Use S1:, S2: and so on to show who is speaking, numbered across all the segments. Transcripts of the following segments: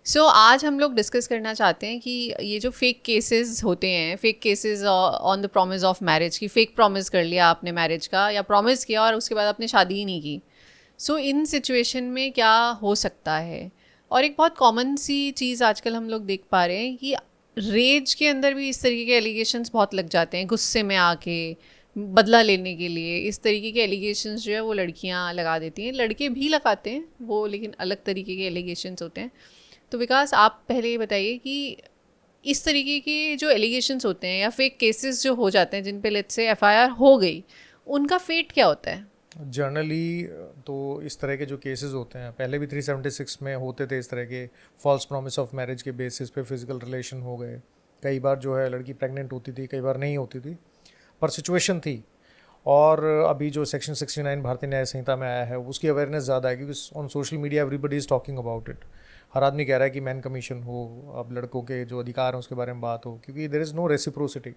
S1: आज हम लोग डिस्कस करना चाहते हैं कि ये जो फेक केसेस होते हैं, fake cases on the promise of marriage, की फेक प्रॉमिस कर लिया आपने मैरिज का या प्रॉमिस किया और उसके बाद आपने शादी ही नहीं की। इन सिचुएशन में क्या हो सकता है? और एक बहुत कॉमन सी चीज़ आजकल हम लोग देख पा रहे हैं कि रेज के अंदर भी इस तरीके के एलिगेशंस बहुत लग जाते हैं, गुस्से में आके बदला लेने के लिए इस तरीके के एलिगेशंस जो है वो लड़कियां लगा देती हैं, लड़के भी लगाते हैं वो, लेकिन अलग तरीके के एलिगेशंस होते हैं। तो विकास, आप पहले ये बताइए कि इस तरीके के जो एलिगेशंस होते हैं या फेक केसेस जो हो जाते हैं जिन पे लेट्स से एफआईआर हो गई, उनका फेट क्या होता है?
S2: जनरली तो इस तरह के जो केसेस होते हैं, पहले भी 376 में होते थे इस तरह के फॉल्स प्रॉमिस ऑफ मैरिज के बेसिस पे फिजिकल रिलेशन हो गए। कई बार जो है लड़की प्रेग्नेंट होती थी, कई बार नहीं होती थी, पर सिचुएशन थी। और अभी जो सेक्शन 69 भारतीय न्याय संहिता में आया है उसकी अवेयरनेस ज़्यादा है, क्योंकि on social media everybody is talking about it. हर आदमी कह रहा है कि मैन कमीशन हो, अब लड़कों के जो अधिकार हैं उसके बारे में बात हो, क्योंकि देयर इज़ नो रेसिप्रोसिटी।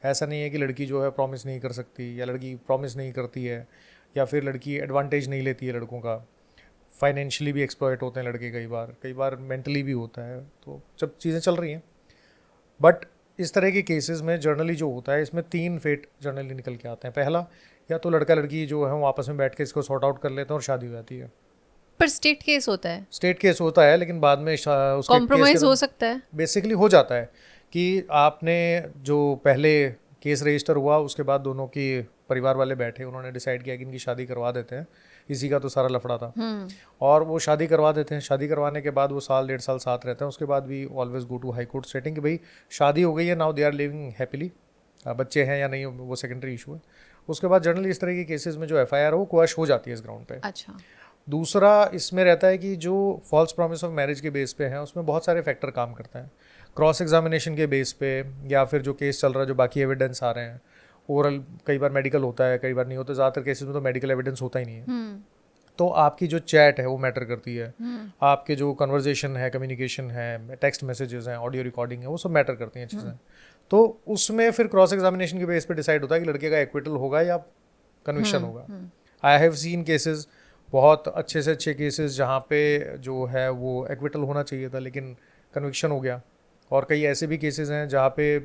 S2: ऐसा नहीं है कि लड़की जो है प्रॉमिस नहीं कर सकती या लड़की प्रॉमिस नहीं करती है या फिर लड़की एडवांटेज नहीं लेती है लड़कों का। फाइनेंशियली भी एक्सप्लॉयट होते हैं लड़के, कई बार मेंटली भी होता है। तो जब चीज़ें चल रही हैं, बट इस तरह के केसेस में जनरली जो होता है, इसमें 3 फेट जनरली निकल के आते हैं। पहला, या तो लड़का लड़की जो है वो आपस में बैठ के इसको सॉर्ट आउट कर लेते हैं और शादी हो जाती है।
S1: पर स्टेट केस होता है,
S2: स्टेट केस होता है, लेकिन बाद में उसके केस
S1: कॉम्प्रोमाइज
S2: के
S1: हो सकता है।
S2: बेसिकली हो जाता है कि आपने जो पहले केस रजिस्टर हुआ उसके बाद दोनों की परिवार वाले बैठे, उन्होंने डिसाइड किया कि इनकी शादी करवा देते हैं। इसी का तो सारा लफड़ा था। और वो शादी करवा देते हैं। शादी करवाने के बाद वो साल 1.5 साल साथ रहते हैं। उसके बाद भी always go to high court setting कि भाई शादी हो गई है, now they are living happily. बच्चे हैं या नहीं वो सेकेंडरी इशू है। उसके बाद जनरली इस तरह के केसेस में जो एफआईआर हो क्वश हो जाती है इस ग्राउंड पे।
S1: अच्छा।
S2: दूसरा इसमें रहता है कि जो फॉल्स प्रॉमिस ऑफ मैरिज के बेस पे हैं उसमें बहुत सारे फैक्टर काम करते हैं। क्रॉस एग्जामिनेशन के बेस पे, या फिर जो केस चल रहा है, जो बाकी एविडेंस आ रहे हैं, ओरल, कई बार मेडिकल होता है, कई बार नहीं होता। ज़्यादातर केसेस में तो मेडिकल एविडेंस होता ही नहीं है। तो आपकी जो चैट है वो मैटर करती है। आपके जो कन्वर्जेशन है, कम्युनिकेशन है, टेक्स्ट मैसेजेस हैं, ऑडियो रिकॉर्डिंग है, वो सब मैटर करती हैं चीज़ें। तो उसमें फिर क्रॉस एग्जामिनेशन के बेस पे डिसाइड होता है कि लड़के का एक्विटल होगा या कन्विक्शन होगा। आई हैव सीन केसेस, बहुत अच्छे से अच्छे केसेस, जहाँ पे जो है वो एक्विटल होना चाहिए था लेकिन कन्विक्शन हो गया। और कई ऐसे भी केसेस हैं जहाँ पे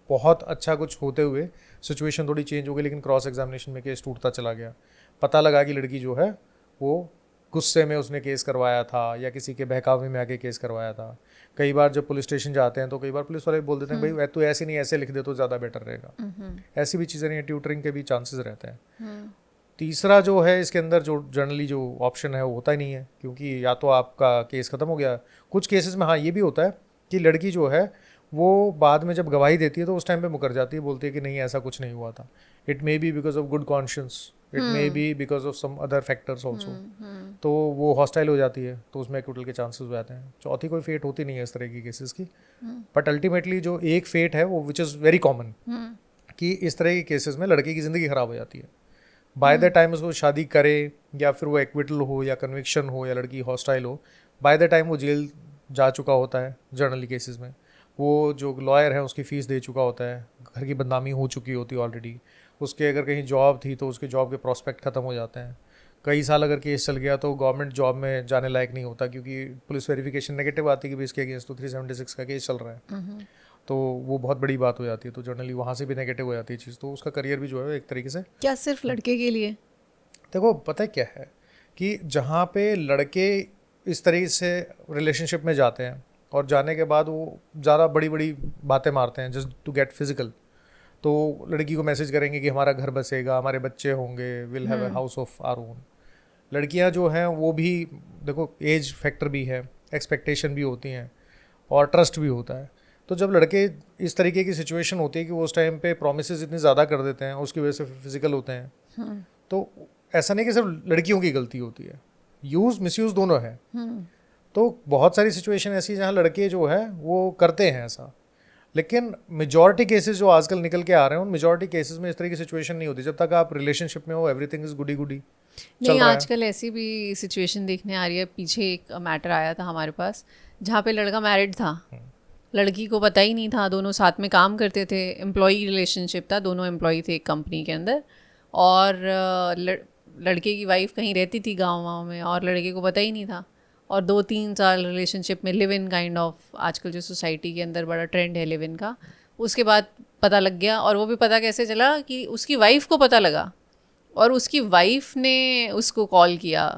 S2: बहुत अच्छा कुछ होते हुए सिचुएशन थोड़ी चेंज हो गई, लेकिन क्रॉस एग्जामिनेशन में केस टूटता चला गया। पता लगा कि लड़की जो है वो गुस्से में उसने केस करवाया था या किसी के बहकावे में आके केस करवाया था। कई बार जब पुलिस स्टेशन जाते हैं तो कई बार पुलिस वाले बोल देते हैं भाई तू ऐसे नहीं ऐसे लिख दे तो ज़्यादा बेटर रहेगा। ऐसी भी चीज़ें नहीं है, ट्यूटरिंग के भी चांसेस रहते हैं। तीसरा जो है इसके अंदर जो जनरली जो ऑप्शन है वो होता ही नहीं है, क्योंकि या तो आपका केस ख़त्म हो गया। कुछ केसेस में हाँ ये भी होता है कि लड़की जो है वो बाद में जब गवाही देती है तो उस टाइम पे मुकर जाती है, बोलती है कि नहीं ऐसा कुछ नहीं हुआ था। It may be because of good conscience, it may be because of some other factors also. तो वो हॉस्टाइल हो जाती है, तो उसमें एक्विटल के चांसेस हो जाते हैं। चौथी कोई फेट होती नहीं है इस तरह की केसेस की। बट अल्टीमेटली जो एक फेट है वो विच इज़ वेरी कॉमन, कि इस तरह के केसेस में लड़के की ज़िंदगी ख़राब हो जाती है। बाय द टाइम उसको शादी करे, या फिर वो एक्विटल हो या कन्विक्शन हो या लड़की हॉस्टाइल हो, बाय द टाइम वो जेल जा चुका होता है। जनरली केसेस में वो जो लॉयर है उसकी फ़ीस दे चुका होता है, घर की बदनामी हो चुकी होती है ऑलरेडी। उसके अगर कहीं जॉब थी तो उसके जॉब के प्रॉस्पेक्ट ख़त्म हो जाते हैं। कई साल अगर केस चल गया तो गवर्नमेंट जॉब में जाने लायक नहीं होता, क्योंकि पुलिस वेरिफिकेशन नेगेटिव आती है कि भाई इसके अगेंस्ट तो 376 का केस चल रहा है। तो वो बहुत बड़ी बात हो जाती है। तो जनरली वहाँ से भी नेगेटिव हो जाती है चीज़, तो उसका करियर भी जो है एक तरीके से।
S1: क्या सिर्फ लड़के के लिए?
S2: देखो पता है क्या है कि जहाँ पे लड़के इस तरीके से रिलेशनशिप में जाते हैं और जाने के बाद वो ज़्यादा बड़ी बड़ी बातें मारते हैं जस्ट टू गेट फिजिकल। तो लड़की को मैसेज करेंगे कि हमारा घर बसेगा, हमारे बच्चे होंगे, will have a house of our own. लड़कियां जो हैं वो भी, देखो एज फैक्टर भी है, एक्सपेक्टेशन भी होती हैं और ट्रस्ट भी होता है। तो जब लड़के इस तरीके की सिचुएशन होती है कि वो उस टाइम पे प्रोमिसेस इतनी ज़्यादा कर देते हैं, उसकी वजह से फिजिकल होते हैं। तो ऐसा नहीं कि सिर्फ लड़कियों की गलती होती है, यूज़ मिसयूज़ दोनों है। तो बहुत सारी सिचुएशन ऐसी जहाँ लड़के जो है वो करते हैं ऐसा, लेकिन मेजॉरिटी केसेस जो आजकल निकल के आ रहे हैं उन मेजॉरिटी केसेस में इस तरह की सिचुएशन नहीं होती। जब तक आप रिलेशनशिप में हो एवरीथिंग इज गुडी गुडी
S1: नहीं, आजकल ऐसी भी सिचुएशन देखने आ रही है। पीछे एक मैटर आया था हमारे पास जहाँ पे लड़का मैरिड था, लड़की को पता ही नहीं था, दोनों साथ में काम करते थे, एम्प्लॉई रिलेशनशिप था, दोनों एम्प्लॉई थे एक कंपनी के अंदर। और लड़के की वाइफ कहीं रहती थी गाँव में और लड़के को पता ही नहीं था। और 2-3 साल रिलेशनशिप में लिव इन काइंड ऑफ, आजकल जो सोसाइटी के अंदर बड़ा ट्रेंड है लिव इन का, उसके बाद पता लग गया। और वो भी पता कैसे चला कि उसकी वाइफ को पता लगा और उसकी वाइफ ने उसको कॉल किया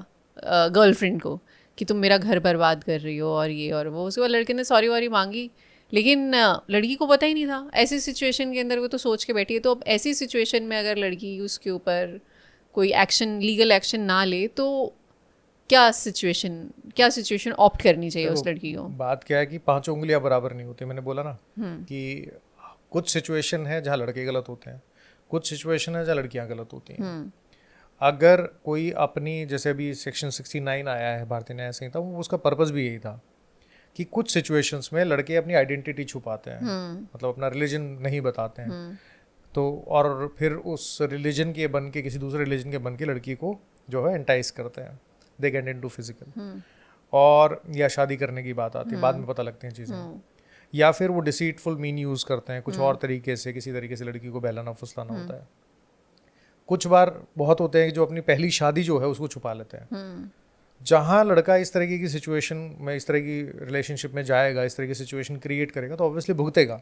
S1: गर्लफ्रेंड को कि तुम मेरा घर बर्बाद कर रही हो और ये और वो। उसके बाद लड़के ने सॉरी वॉरी मांगी, लेकिन लड़की को पता ही नहीं था। ऐसी सिचुएशन के अंदर वो तो सोच के बैठी है। तो अब ऐसी सिचुएशन में अगर लड़की उसके ऊपर कोई एक्शन, लीगल एक्शन ना ले, तो क्या सिचुएशन ऑप्ट करनी चाहिए उस लड़की को?
S2: बात क्या है कि पांचों उंगलियां बराबर नहीं होती। मैंने बोला ना कि कुछ सिचुएशन है जहाँ लड़के गलत होते हैं, कुछ सिचुएशन है जहाँ लड़कियां गलत होती हैं। अगर कोई अपनी, जैसे अभी सेक्शन 69 आया है भारतीय न्याय संहिता, वो उसका पर्पस भी यही था कि कुछ सिचुएशंस में लड़के अपनी आइडेंटिटी छुपाते हैं, मतलब अपना रिलीजन नहीं बताते हैं, तो और फिर उस रिलीजन के बन के, किसी दूसरे रिलीजन के बन के लड़की को जो है एंटाइस करते हैं, दे गेट इनटू फिजिकल, और या शादी करने की बात आती है, बाद में पता लगती हैं चीज़ें, या फिर वो डिसीटफुल मीन यूज़ करते हैं, कुछ और तरीके से, किसी तरीके से लड़की को बहलाना फुसलाना होता है। कुछ बार बहुत होते हैं जो अपनी पहली शादी जो है उसको छुपा लेते हैं। जहाँ लड़का इस तरीके की सिचुएशन में, इस तरह की रिलेशनशिप में जाएगा, इस तरह की सिचुएशन क्रिएट करेगा, तो ऑब्वियसली भुगतेगा।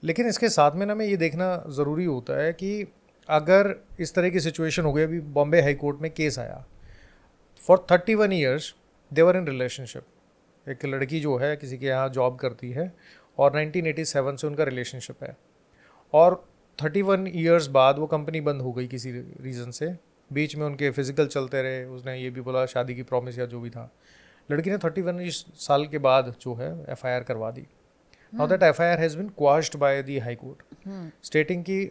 S2: लेकिन इसके साथ में ना मैं ये देखना ज़रूरी होता है कि अगर इस तरह की सिचुएशन हो गई, अभी बॉम्बे हाई कोर्ट में केस आया, for 31 years they were in relationship. एक लड़की जो है किसी के यहाँ जॉब करती है और 1987 से उनका रिलेशनशिप है, और 31 ईयर्स बाद वो कंपनी बंद हो गई किसी रीज़न से, बीच में उनके फिजिकल चलते रहे, उसने ये भी बोला शादी की प्रॉमिस या जो भी था। लड़की ने 31 साल के बाद जो है FIR करवा दी। Now that FIR has been quashed by the high court, stating कि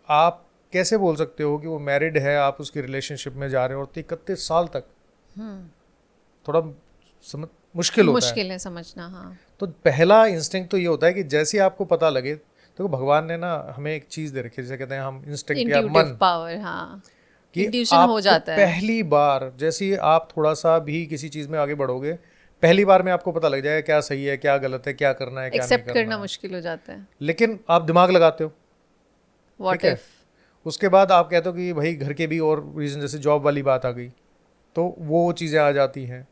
S2: आप कैसे बोल सकते हो कि वो मैरिड है, आप उसकी रिलेशनशिप में जा रहे हो और 31 साल तक, थोड़ा मुश्किल
S1: है समझना। हाँ,
S2: तो पहला इंस्टिंक्ट तो ये होता है कि जैसे आपको पता लगे, तो भगवान ने ना हमें एक चीज़ दे रखी है, जिसे कहते हैं हम इंस्टिंक्ट या मन
S1: पावर। हाँ,
S2: कि
S1: इंट्यूशन हो जाता है।
S2: पहली बार जैसे ही आप थोड़ा सा भी किसी चीज़ में आगे बढ़ोगे, पहली बार में आपको पता लग जाएगा क्या सही है, क्या गलत है, क्या करना है, क्या नहीं करना।
S1: करना मुश्किल हो जाता है,
S2: लेकिन आप दिमाग लगाते हो,
S1: व्हाट इफ।
S2: उसके बाद आप कहते हो कि भाई घर के भी और रीज़न, जैसे जॉब वाली बात आ गई, तो वो चीज़ें आ जाती हैं।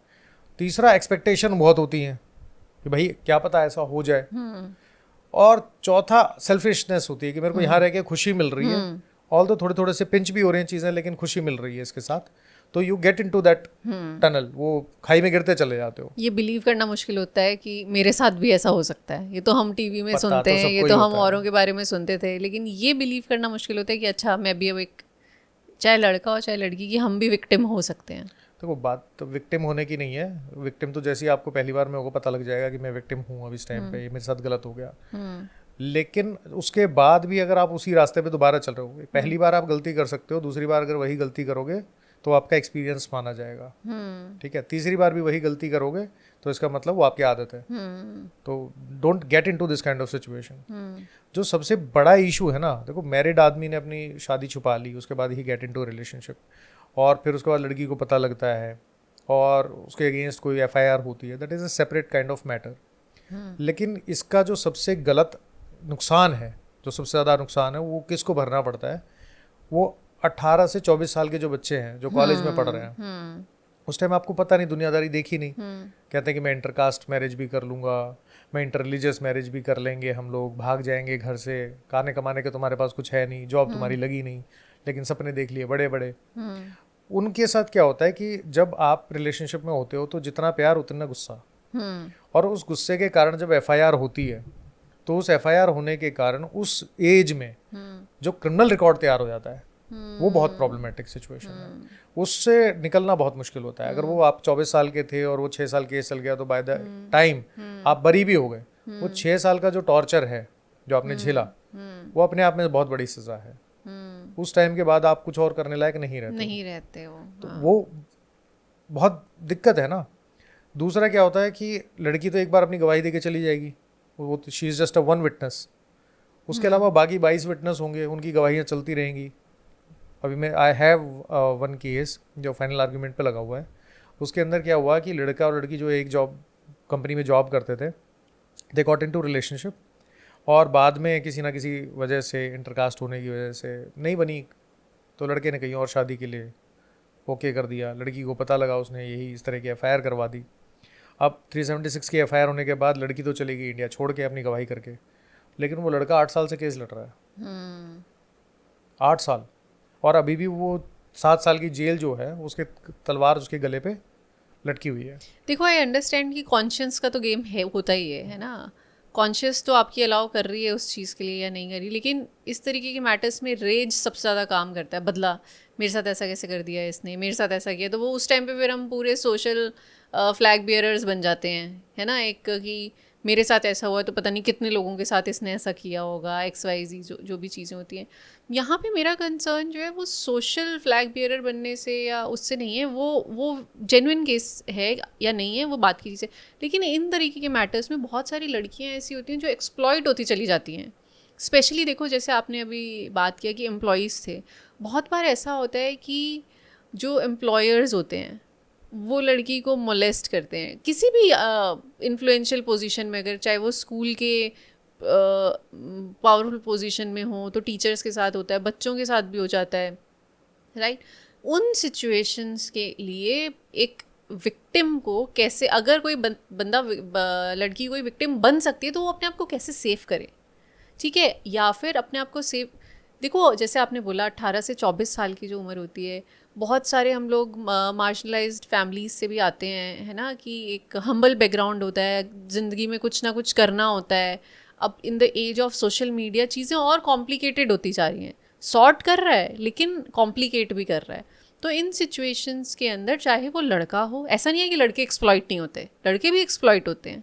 S2: तीसरा, एक्सपेक्टेशन बहुत होती हैं कि भाई क्या पता ऐसा हो जाए। और चौथा, सेल्फिशनेस होती है कि मेरे को यहाँ रह के खुशी मिल रही है, ऑल तो थोड़े थोड़े से पिंच भी हो रहे हैं चीज़ें, लेकिन खुशी मिल रही है इसके साथ, तो you get into that tunnel, वो खाई में गिरते चले जाते हो।
S1: ये बिलीव करना मुश्किल होता है कि मेरे साथ भी ऐसा हो सकता है। ये तो हम टीवी में सुनते हैं, ये तो हम औरों के बारे में सुनते थे, लेकिन ये बिलीव करना मुश्किल होता है कि अच्छा मैं भी अब एक, चाहे लड़का हो चाहे लड़की, की हम भी विक्टिम हो सकते हैं।
S2: तो वो बात तो विक्टिम होने की नहीं है। विक्टिम तो जैसे ही आपको पहली बार में होगा पता लग जाएगा कि मैं विक्टिम हूँ अब इस टाइम पे, ये मेरे साथ गलत हो गया। लेकिन उसके बाद भी अगर आप उसी रास्ते पे दोबारा चल रहे हो, पहली बार आप गलती कर सकते हो, दूसरी बार अगर वही गलती करोगे तो आपका एक्सपीरियंस माना जाएगा, ठीक है। तीसरी बार भी वही गलती करोगे तो इसका मतलब वो आपकी आदत है। तो don't get into this kind of situation. जो सबसे बड़ा इशू है ना, देखो मैरिड आदमी ने अपनी शादी छुपा ली, उसके बाद ही गेट इनटू रिलेशनशिप, और फिर उसके बाद लड़की को पता लगता है और उसके अगेंस्ट कोई FIR होती है, that is a separate kind of matter. लेकिन इसका जो सबसे गलत नुकसान है, जो सबसे ज़्यादा नुकसान है, वो किसको भरना पड़ता है? वो 18 से 24 साल के जो बच्चे हैं जो कॉलेज में पढ़ रहे हैं, उस टाइम आपको पता नहीं, दुनियादारी देखी नहीं, कहते हैं कि मैं इंटरकास्ट मैरिज भी कर लूँगा, मैं इंटर रिलीजियस मैरिज भी कर लेंगे, हम लोग भाग जाएंगे घर से, खाने कमाने के तुम्हारे पास कुछ है नहीं, जॉब तुम्हारी लगी नहीं, लेकिन सपने देख लिए बड़े बड़े। उनके साथ क्या होता है कि जब आप रिलेशनशिप में होते हो तो जितना प्यार उतना गुस्सा, और उस गुस्से के कारण जब FIR होती है, तो उस FIR होने के कारण उस एज में जो क्रिमिनल रिकॉर्ड तैयार हो जाता है, वो बहुत प्रॉब्लमेटिक सिचुएशन है। उससे निकलना बहुत मुश्किल होता है। अगर वो आप 24 साल के थे और वो 6 साल केस चल गया, तो बाय द टाइम आप बरी भी हो गए, वो 6 साल का जो टॉर्चर है जो आपने झेला, वो अपने आप में बहुत बड़ी सजा है। उस टाइम के बाद आप कुछ और करने लायक नहीं रहते हो। तो वो बहुत दिक्कत है ना। दूसरा क्या होता है कि लड़की तो एक बार अपनी गवाही दे के चली जाएगी, वो तो she is just a 1 witness, उसके अलावा बाकी 22 विटनेस होंगे, उनकी गवाहियाँ चलती रहेंगी। अभी मैं आई हैव 1 केस जो फाइनल आर्ग्यूमेंट पे लगा हुआ है। उसके अंदर क्या हुआ कि लड़का और लड़की जो एक जॉब कंपनी में जॉब करते थे, दे गॉट इनटू रिलेशनशिप, और बाद में किसी ना किसी वजह से, इंटरकास्ट होने की वजह से नहीं बनी, तो लड़के ने कहीं और शादी के लिए ओके कर दिया, लड़की को पता लगा, उसने यही इस तरह की FIR करवा दी। अब 376 की FIR होने के बाद लड़की तो चली गई इंडिया छोड़ के अपनी गवाही करके, लेकिन वो लड़का 8 साल से केस लड़ रहा है। 8 साल, और अभी भी वो 7 साल की जेल जो है उसके तलवार उसके गले पे लटकी हुई है।
S1: देखो आई अंडरस्टैंड कि कॉन्शियस का तो गेम है, होता ही है ना। कॉन्शियस तो आपकी अलाउ कर रही है उस चीज़ के लिए या नहीं कर रही, लेकिन इस तरीके के मैटर्स में रेज सबसे ज़्यादा काम करता है। बदला, मेरे साथ ऐसा कैसे कर दिया इसने, मेरे साथ ऐसा किया, तो वो उस टाइम पे फिर हम पूरे सोशल फ्लैग बियरर्स बन जाते हैं, है ना। एक कि मेरे साथ ऐसा हुआ तो पता नहीं कितने लोगों के साथ इसने ऐसा किया होगा, XYZ जो भी चीज़ें होती हैं। यहाँ पे मेरा कंसर्न जो है वो सोशल फ्लैग बियरर बनने से या उससे नहीं है, वो जेन्युइन केस है या नहीं है वो बात की चीज़ है। लेकिन इन तरीके के मैटर्स में बहुत सारी लड़कियाँ ऐसी होती हैं जो एक्सप्लॉइट होती चली जाती हैं। स्पेशली देखो, जैसे आपने अभी बात किया कि एम्प्लॉयज़ थे, बहुत बार ऐसा होता है कि जो एम्प्लॉयर्स होते हैं वो लड़की को मोलेस्ट करते हैं किसी भी इन्फ्लुएंशियल पोजीशन में। अगर चाहे वो स्कूल के पावरफुल पोजीशन में हो तो टीचर्स के साथ होता है, बच्चों के साथ भी हो जाता है, राइट। उन सिचुएशंस के लिए एक विक्टिम को कैसे, अगर कोई बंदा लड़की कोई विक्टिम बन सकती है तो वो अपने आप को कैसे सेव करे, ठीक है, या फिर अपने आप को सेव। देखो जैसे आपने बोला 18 से 24 साल की जो उम्र होती है, बहुत सारे हम लोग मार्शलाइज्ड फैमिलीज से भी आते हैं, है ना, कि एक हम्बल बैकग्राउंड होता है, ज़िंदगी में कुछ ना कुछ करना होता है। अब in the age of social media चीज़ें और कॉम्प्लिकेटेड होती जा रही हैं। सॉर्ट कर रहा है लेकिन कॉम्प्लिकेट भी कर रहा है। तो इन सिचुएशंस के अंदर चाहे वो लड़का हो, ऐसा नहीं है कि लड़के एक्सप्लॉइट नहीं होते, लड़के भी एक्सप्लॉइट होते हैं,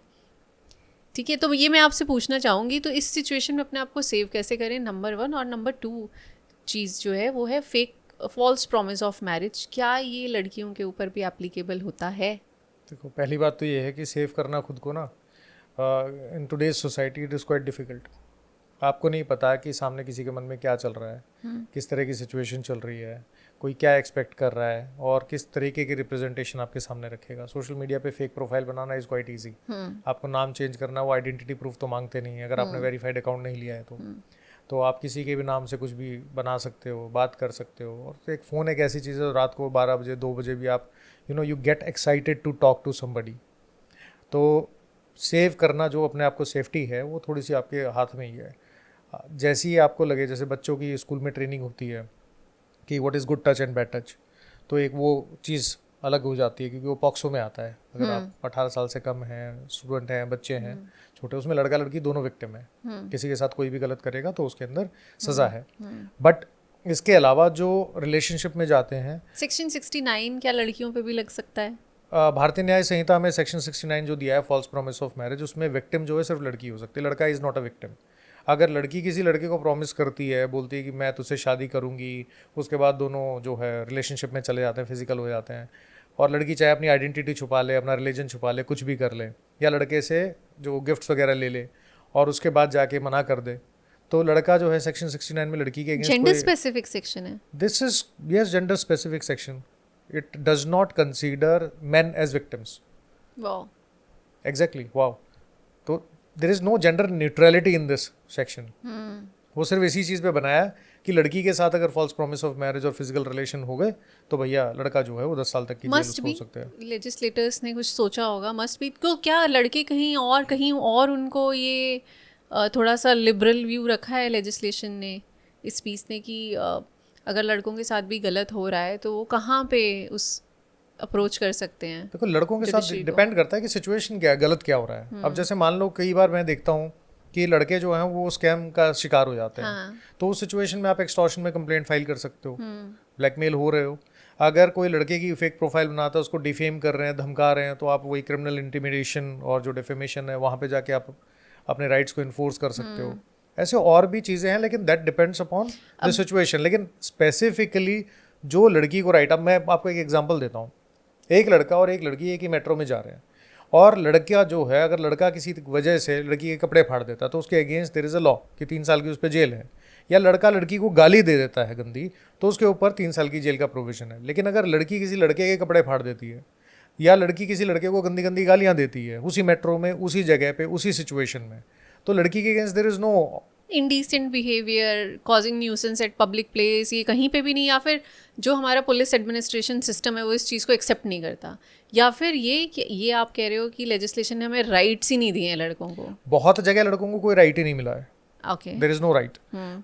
S1: ठीक है। तो ये मैं आपसे पूछना चाहूँगी, तो इस सिचुएशन में अपने आप को सेव कैसे करें, नंबर 1। और नंबर 2 चीज़ जो है वो है fake false promise of marriage. क्या ये लड़कियों के ऊपर भी एप्लीकेबल होता है?
S2: देखो पहली बात तो ये है कि सेव करना खुद को ना, in today's society it is quite difficult. आपको नहीं पता कि सामने किसी के मन में क्या चल रहा है, किस तरह की सिचुएशन चल रही है, कोई क्या एक्सपेक्ट कर रहा है और किस तरीके की रिप्रेजेंटेशन आपके सामने रखेगा। सोशल मीडिया पे fake profile banana is quite easy. आपको नाम चेंज करना, वो आइडेंटिटी प्रूफ तो मांगते नहीं है अगर आपने वेरीफाइड अकाउंट नहीं लिया है तो आप किसी के भी नाम से कुछ भी बना सकते हो, बात कर सकते हो। और एक फ़ोन एक ऐसी चीज़ है, रात को 12 बजे 2 बजे भी आप you get excited to talk to somebody. तो सेव करना जो अपने आप को सेफ्टी है वो थोड़ी सी आपके हाथ में ही है। जैसे ही आपको लगे, जैसे बच्चों की स्कूल में ट्रेनिंग होती है कि what is good touch and bad touch, तो एक वो चीज़ अलग हो जाती है क्योंकि वो पॉक्सो में आता है। अगर आप 18 साल से कम हैं, स्टूडेंट हैं, बच्चे हैं छोटे, उसमें लड़का लड़की दोनों विक्टिम है। किसी के साथ कोई भी गलत करेगा तो उसके अंदर सज़ा है। बट इसके अलावा जो रिलेशनशिप में जाते हैं,
S1: सेक्शन 69 क्या लड़कियों पे भी लग सकता है?
S2: भारतीय न्याय संहिता में सेक्शन 69 जो दिया है फॉल्स प्रॉमिस ऑफ मैरिज, उसमें विक्टिम जो है सिर्फ लड़की हो सकती है, लड़का इज़ नॉट अ विक्टिम। अगर लड़की किसी लड़के को प्रॉमिस करती है, बोलती है कि मैं तुझसे शादी करूंगी, उसके बाद दोनों जो है रिलेशनशिप में चले जाते हैं, फिजिकल हो जाते हैं, और लड़की चाहे अपनी आइडेंटिटी छुपा ले, अपना रिलीजन छुपा ले, कुछ भी कर ले, या लड़के से जो गिफ्ट्स वगैरह ले ले और उसके बाद जाके मना कर दे, तो लड़का जो है सेक्शन 69 में लड़की के अगेंस्ट
S1: जेंडर स्पेसिफिक सेक्शन है
S2: this is yes gender specific section. It does not consider men as victims.
S1: Wow,
S2: exactly, wow. तो there is no gender neutrality in this section. वो सिर्फ इसी चीज़ पे बनाया है कि लड़की के साथ अगर फॉल्स प्रॉमिस ऑफ मैरिज और फिजिकल रिलेशन हो गए तो भैया लड़का जो है वो 10 साल तक की जेल
S1: मस्ट
S2: उसको
S1: बी
S2: हो सकते हैं।
S1: लेजिस्लेटर्स ने कुछ सोचा होगा, मस्ट बी। तो क्या लड़के कहीं और उनको ये थोड़ा सा लिबरल व्यू रखा है लेजिस्लेशन ने, इस पीस ने, कि अगर लड़कों के साथ भी गलत हो रहा है तो वो कहाँ पे उस अप्रोच कर सकते हैं?
S2: देखो लड़कों के साथ डिपेंड करता है कि सिचुएशन क्या है, गलत क्या हो रहा है। अब जैसे मान लो कई बार मैं देखता हूँ कि लड़के जो हैं वो स्कैम का शिकार हो जाते हैं।
S1: हाँ।
S2: तो उस सिचुएशन में आप एक्सटॉर्शन में कंप्लेंट फाइल कर सकते हो, ब्लैकमेल हो रहे हो। अगर कोई लड़के की फेक प्रोफाइल बनाता है, उसको डिफेम कर रहे हैं, धमका रहे हैं, तो आप वही क्रिमिनल इंटिमिडेशन और जो डिफेमेशन है वहाँ पे जाके आप अपने राइट्स को इन्फोर्स कर सकते हो। ऐसे और भी चीज़ें हैं, लेकिन that depends upon the situation. लेकिन स्पेसिफिकली जो लड़की को राइट, अब मैं आपको एक एग्जांपल देता हूँ। एक लड़का और एक लड़की एक ही मेट्रो में जा रहे हैं, और लड़का जो है, अगर लड़का किसी वजह से लड़की के कपड़े फाड़ देता है तो उसके against there is a law कि 3 साल की उस पर जेल है। या लड़का लड़की को गाली दे देता है गंदी, तो उसके ऊपर 3 साल की जेल का प्रोविजन है। लेकिन अगर लड़की किसी लड़के के कपड़े फाड़ देती है या लड़की किसी लड़के को गंदी गालियाँ देती है उसी मेट्रो में, उसी जगह पे, उसी सिचुएशन में, तो लड़की के against there is no
S1: indecent behaviour, causing nuisance at public place, ये कहीं पे भी नहीं, या फिर जो हमारा पुलिस एडमिनिस्ट्रेशन सिस्टम है वो इस चीज़ को एक्सेप्ट नहीं करता, या फिर ये कि ये आप कह रहे हो कि लेजिस्लेशन ने हमें राइट्स ही नहीं दिए हैं लड़कों को?
S2: बहुत जगह लड़कों को कोई राइट ही नहीं मिला है,
S1: okay.
S2: There is no right.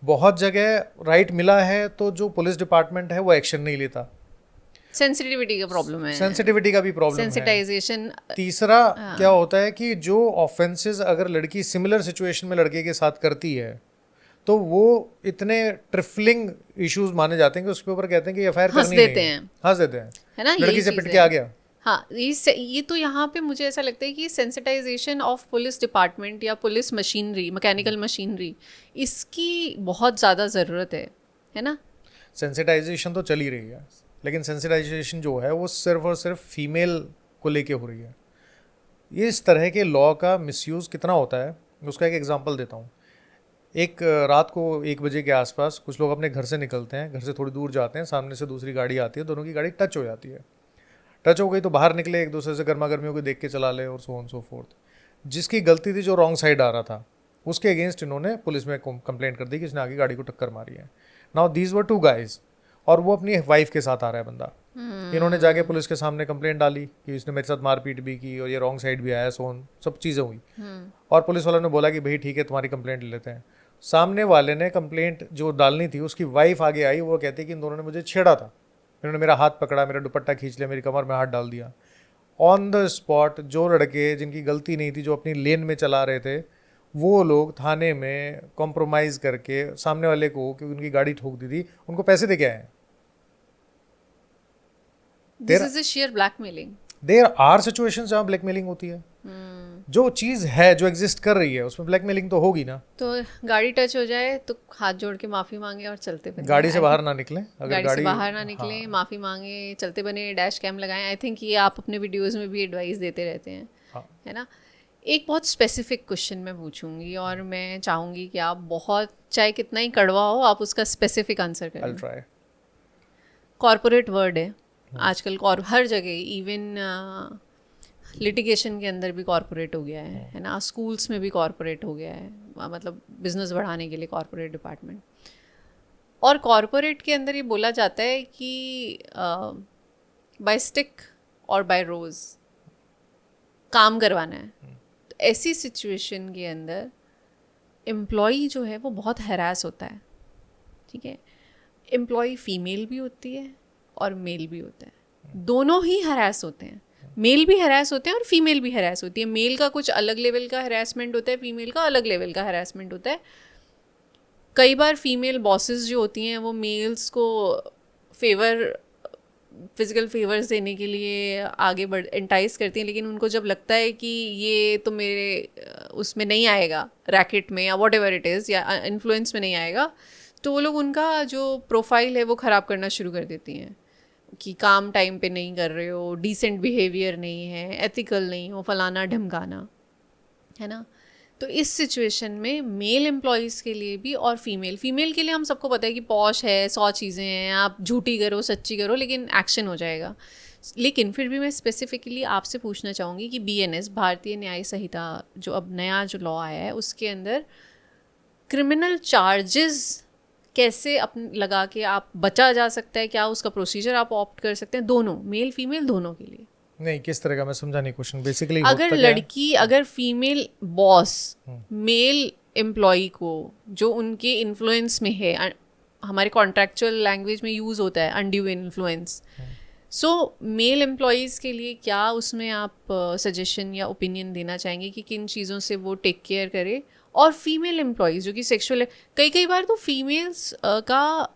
S2: बहुत जगह राइट मिला है तो जो पुलिस डिपार्टमेंट है वो एक्शन नहीं लेता,
S1: सेंसिटिविटी का प्रॉब्लम है,
S2: सेंसिटिविटी का भी प्रॉब्लम है।
S1: सेंसिटाइजेशन।
S2: तीसरा क्या होता है कि जो ऑफेंसेस अगर लड़की सिमिलर सिचुएशन में लड़के के साथ करती है तो वो इतने ट्रिफलिंग इश्यूज माने जाते हैं कि उसके ऊपर कहते हैं कि एफआईआर करनी नहीं है, हंस देते हैं,
S1: है ना,
S2: लड़की से पिट के आ गया।
S1: हाँ, ये तो यहाँ पे मुझे ऐसा लगता है कि सेंसिटाइजेशन ऑफ पुलिस डिपार्टमेंट या पुलिस मशीनरी, मैकेनिकल मशीनरी, इसकी बहुत ज़्यादा ज़रूरत है ना।
S2: सेंसिटाइजेशन तो चल ही रही है, लेकिन सेंसिटाइजेशन जो है वो सिर्फ और सिर्फ फीमेल को लेके हो रही है। ये इस तरह के लॉ का मिसयूज़ कितना होता है, उसका एक एग्जांपल देता हूँ। एक रात को 1 बजे के आसपास कुछ लोग अपने घर से निकलते हैं, घर से थोड़ी दूर जाते हैं, सामने से दूसरी गाड़ी आती है, दोनों की गाड़ी टच हो जाती है। टच हो गई तो बाहर निकले, एक दूसरे से गर्मा गर्मियों को देख के चला ले और सो ऑन सो फोर्थ। जिसकी गलती थी, जो रॉन्ग साइड आ रहा था, उसके अगेंस्ट इन्होंने पुलिस में कंप्लेंट कर दी कि इसने आगे गाड़ी को टक्कर मारी है। नाउ दीज वर 2 गाइज, और वो अपनी वाइफ के साथ आ रहा है बंदा। इन्होंने जाके पुलिस के सामने कंप्लेंट डाली कि इसने मेरे साथ मारपीट भी की और ये रॉन्ग साइड भी आया, सो ऑन, सब चीज़ें हुई। और पुलिस वालों ने बोला कि भाई ठीक है, तुम्हारी कंप्लेंट ले लेते हैं। सामने वाले ने कंप्लेंट जो डालनी थी, उसकी वाइफ आगे आई, वो कहती कि इन दोनों ने मुझे छेड़ा था, इन्होंने मेरा हाथ पकड़ा, मेरा दुपट्टा खींच लिया, मेरी कमर में हाथ डाल दिया। ऑन द स्पॉट जो लड़के जिनकी गलती नहीं थी, जो अपनी लेन में चला रहे थे, वो लोग थाने में कॉम्प्रोमाइज़ करके सामने वाले को, क्योंकि उनकी गाड़ी ठोक दी थी, उनको पैसे दे के आए हैं।
S1: This is a sheer blackmailing.
S2: There are situations जहाँ ब्लैकमेलिंग होती है। जो चीज़ है, जो एग्जिस्ट कर रही है, उसमें ब्लैकमेलिंग तो होगी ना।
S1: तो गाड़ी टच हो जाए तो हाथ जोड़ के माफ़ी मांगे और चलते बने,
S2: गाड़ी से बाहर ना निकले, अगर
S1: गाड़ी से बाहर ना
S2: हाँ,
S1: निकले, माफ़ी मांगे, चलते बने, डैश कैम लगाएं। आई थिंक ये आप अपने वीडियोज़ में भी एडवाइस देते रहते हैं,
S2: हाँ।
S1: है ना। एक बहुत स्पेसिफिक क्वेश्चन मैं पूछूंगी और मैं चाहूँगी कि आप बहुत, चाहे कितना ही कड़वा हो, आप उसका स्पेसिफिक आंसर
S2: I'll
S1: करें।
S2: try.
S1: कॉरपोरेट वर्ड है आजकल, हर जगह, इवन लिटिगेशन के अंदर भी कॉरपोरेट हो गया है ना, स्कूल्स में भी कॉरपोरेट हो गया है, मतलब बिजनेस बढ़ाने के लिए कॉरपोरेट डिपार्टमेंट। और कॉरपोरेट के अंदर ये बोला जाता है कि बाय स्टिक और बाय रोज काम करवाना है। तो ऐसी सिचुएशन के अंदर एम्प्लॉई जो है वो बहुत हैरास होता है, ठीक है। एम्प्लॉई फीमेल भी होती है और मेल भी होता है, दोनों ही हरास होते हैं। मेल भी हरास होते हैं और फीमेल भी हरास होती है। मेल का कुछ अलग लेवल का हरासमेंट होता है, फीमेल का अलग लेवल का हरासमेंट होता है। कई बार फीमेल बॉसेस जो होती हैं वो मेल्स को फिजिकल फेवर्स देने के लिए आगे बढ़ एंटाइज करती हैं, लेकिन उनको जब लगता है कि ये तो मेरे उसमें नहीं आएगा, रैकेट में या वॉट एवर इट इज़, या इन्फ्लुएंस में नहीं आएगा, तो वो लोग उनका जो प्रोफाइल है वो ख़राब करना शुरू कर देती हैं कि काम टाइम पे नहीं कर रहे हो, डिसेंट बिहेवियर नहीं है, एथिकल नहीं हो, फलाना ढमकाना, है ना। तो इस सिचुएशन में मेल एम्प्लॉयज़ के लिए भी और फीमेल के लिए हम सबको पता है कि पॉश है, 100 चीज़ें हैं, आप झूठी करो सच्ची करो लेकिन एक्शन हो जाएगा। लेकिन फिर भी मैं स्पेसिफिकली आपसे पूछना चाहूँगी कि BNS, भारतीय न्याय संहिता, जो अब नया जो लॉ आया है, उसके अंदर क्रिमिनल चार्जेस कैसे लगा के आप बचा जा सकता है, क्या उसका प्रोसीजर आप ऑप्ट कर सकते हैं, दोनों मेल फीमेल दोनों के लिए?
S2: नहीं, किस तरह का, मैं समझा नहीं क्वेश्चन। बेसिकली
S1: अगर लड़की, अगर फीमेल बॉस मेल एम्प्लॉय को जो उनके इन्फ्लुएंस में है, हमारे कॉन्ट्रैक्चुअल लैंग्वेज में यूज़ होता है अनड्यू इन्फ्लुएंस, सो मेल एम्प्लॉयज़ के लिए क्या उसमें आप सजेशन या ओपिनियन देना चाहेंगे कि किन चीज़ों से वो टेक केयर करे? और फीमेल एम्प्लॉयज़ जो कि सेक्सुअल, कई बार तो फीमेल्स का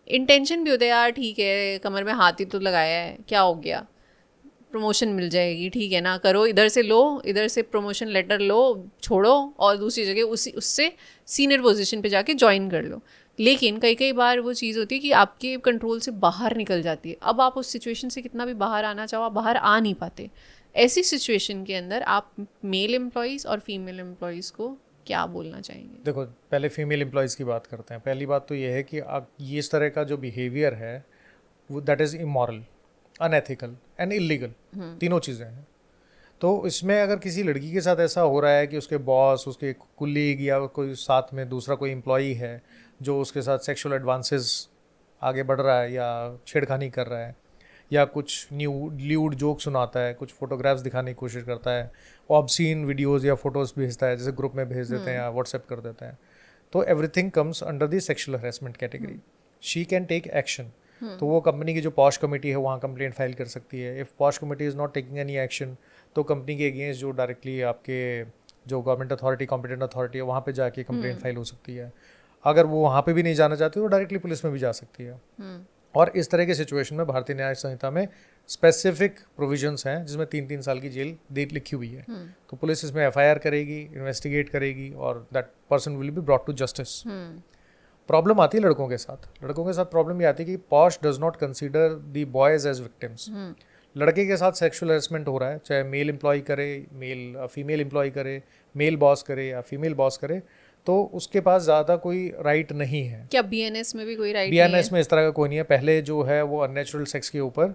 S1: इंटेंशन भी होता है, यार ठीक है कमर में हाथ ही तो लगाया है, क्या हो गया, प्रमोशन मिल जाएगी, ठीक है ना, करो, इधर से लो, इधर से प्रमोशन लेटर लो, छोड़ो और दूसरी जगह उससे सीनियर पोजीशन पे जाके ज्वाइन कर लो। लेकिन कई बार वो चीज़ होती है कि आपके कंट्रोल से बाहर निकल जाती है। अब आप उस सिचुएशन से कितना भी बाहर आना चाहो, आप बाहर आ नहीं पाते। ऐसी सिचुएशन के अंदर आप मेल एम्प्लॉयज़ और फीमेल एम्प्लॉयज़ को क्या बोलना चाहेंगे?
S2: देखो, पहले फीमेल एम्प्लॉयज़ की बात करते हैं। पहली बात तो ये है कि आप ये इस तरह का जो बिहेवियर है वो that is immoral, unethical and illegal, तीनों चीज़ें हैं। तो इसमें अगर किसी लड़की के साथ ऐसा हो रहा है कि उसके बॉस, उसके कुलीग या कोई साथ में दूसरा कोई एम्प्लॉई है जो उसके साथ सेक्सुअल एडवांसेस आगे बढ़ रहा है या छेड़खानी कर रहा है या कुछ ल्यूड जोक सुनाता है, कुछ फोटोग्राफ्स दिखाने की कोशिश करता है, ऑब्सीन वीडियोस या फोटोज भेजता है, जैसे ग्रुप में भेज देते हैं या व्हाट्सएप कर देते हैं, तो everything comes under the sexual harassment category. She can take action. तो वो कंपनी की जो पॉश कमेटी है वहाँ कंप्लेंट फाइल कर सकती है. If posh committee is not taking any action तो कंपनी के अगेंस्ट जो डायरेक्टली आपके जो गवर्नमेंट अथॉरिटी, कॉम्पिटेंट अथॉरिटी है, वहाँ पे जाके कंप्लेंट फाइल हो सकती है. अगर वो वहाँ पे भी नहीं जाना चाहती तो डायरेक्टली पुलिस में भी जा सकती है. और इस तरह के सिचुएशन में भारतीय न्याय संहिता में स्पेसिफिक प्रोविजंस हैं जिसमें 3-3 साल की जेल डेट लिखी हुई है. तो पुलिस इसमें एफआईआर करेगी, इन्वेस्टिगेट करेगी और that person will be brought to justice. Problem आती है लड़कों के साथ. लड़कों के साथ प्रॉब्लम ये आती है कि POSH does not consider the boys as victims. लड़के के साथ सेक्सुअल हेरेसमेंट हो रहा है, चाहे मेल एम्प्लॉय करे, फीमेल एम्प्लॉय करे, मेल बॉस करे या फीमेल बॉस करे, तो उसके पास ज़्यादा कोई राइट नहीं है.
S1: क्या बीएनएस में भी कोई राइट
S2: बीएनएस में इस तरह का कोई नहीं है. पहले जो है वो अननेचुरल सेक्स के ऊपर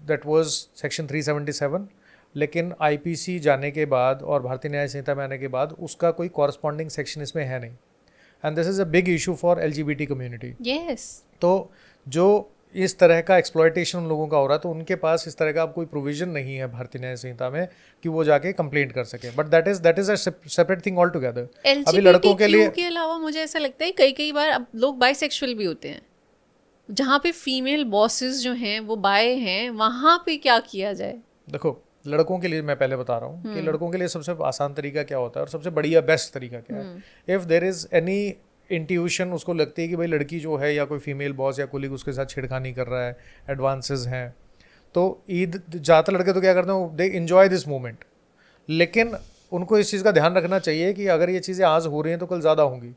S2: दैट वाज सेक्शन 377, लेकिन आईपीसी जाने के बाद और भारतीय न्याय संहिता में आने के बाद उसका कोई कॉरस्पॉन्डिंग सेक्शन इसमें है नहीं. And this is a big issue for LGBT community.
S1: Yes.
S2: तो जो इस तरह का एक्सप्लॉयटेशन उन लोगों का हो रहा है तो उनके पास इस तरह का अब कोई प्रोविजन नहीं है भारतीय न्याय संहिता में कि वो जाके कंप्लेंट कर सके. But that is a separate thing all together. अभी लड़कों के लिए
S1: के अलावा मुझे ऐसा लगता है कई बार अब लोग बाइसेक्सुअल भी होते हैं, जहाँ पे फीमेल बॉसेस जो हैं वो बाय हैं, वहाँ पे क्या किया जाए?
S2: देखो, लड़कों के लिए मैं पहले बता रहा हूँ कि लड़कों के लिए सबसे आसान तरीका क्या होता है और सबसे बढ़िया बेस्ट तरीका क्या है. If there is any intuition, उसको लगती है कि भाई लड़की जो है या कोई फीमेल बॉस या कोलीग उसके साथ छेड़खानी कर रहा है, एडवांसेस हैं, तो ईद ज़्यादातर लड़के तो क्या करते हैं, दे इन्जॉय दिस मोमेंट. लेकिन उनको इस चीज़ का ध्यान रखना चाहिए कि अगर ये चीज़ें आज हो रही हैं तो कल ज़्यादा होंगी.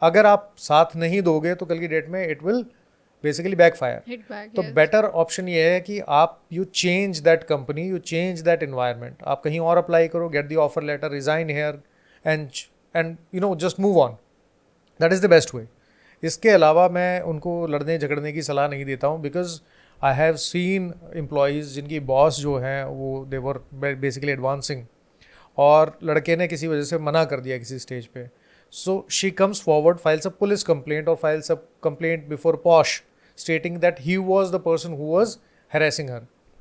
S2: अगर आप साथ नहीं दोगे तो कल की डेट में इट विल बेसिकली बैकफायर. तो बेटर ऑप्शन ये है कि आप you change that company, you change that environment. आप कहीं और अप्लाई करो, get the offer letter, resign here and you know just move on. That is the best way. इसके अलावा मैं उनको लड़ने झगड़ने की सलाह नहीं देता हूँ, because I have seen employees जिनकी बॉस जो हैं वो दे वर बेसिकली एडवांसिंग और लड़के ने किसी वजह से मना कर दिया किसी स्टेज पे. So she comes forward, files a police complaint और files a complaint before POSH stating that he was the person who was harassing her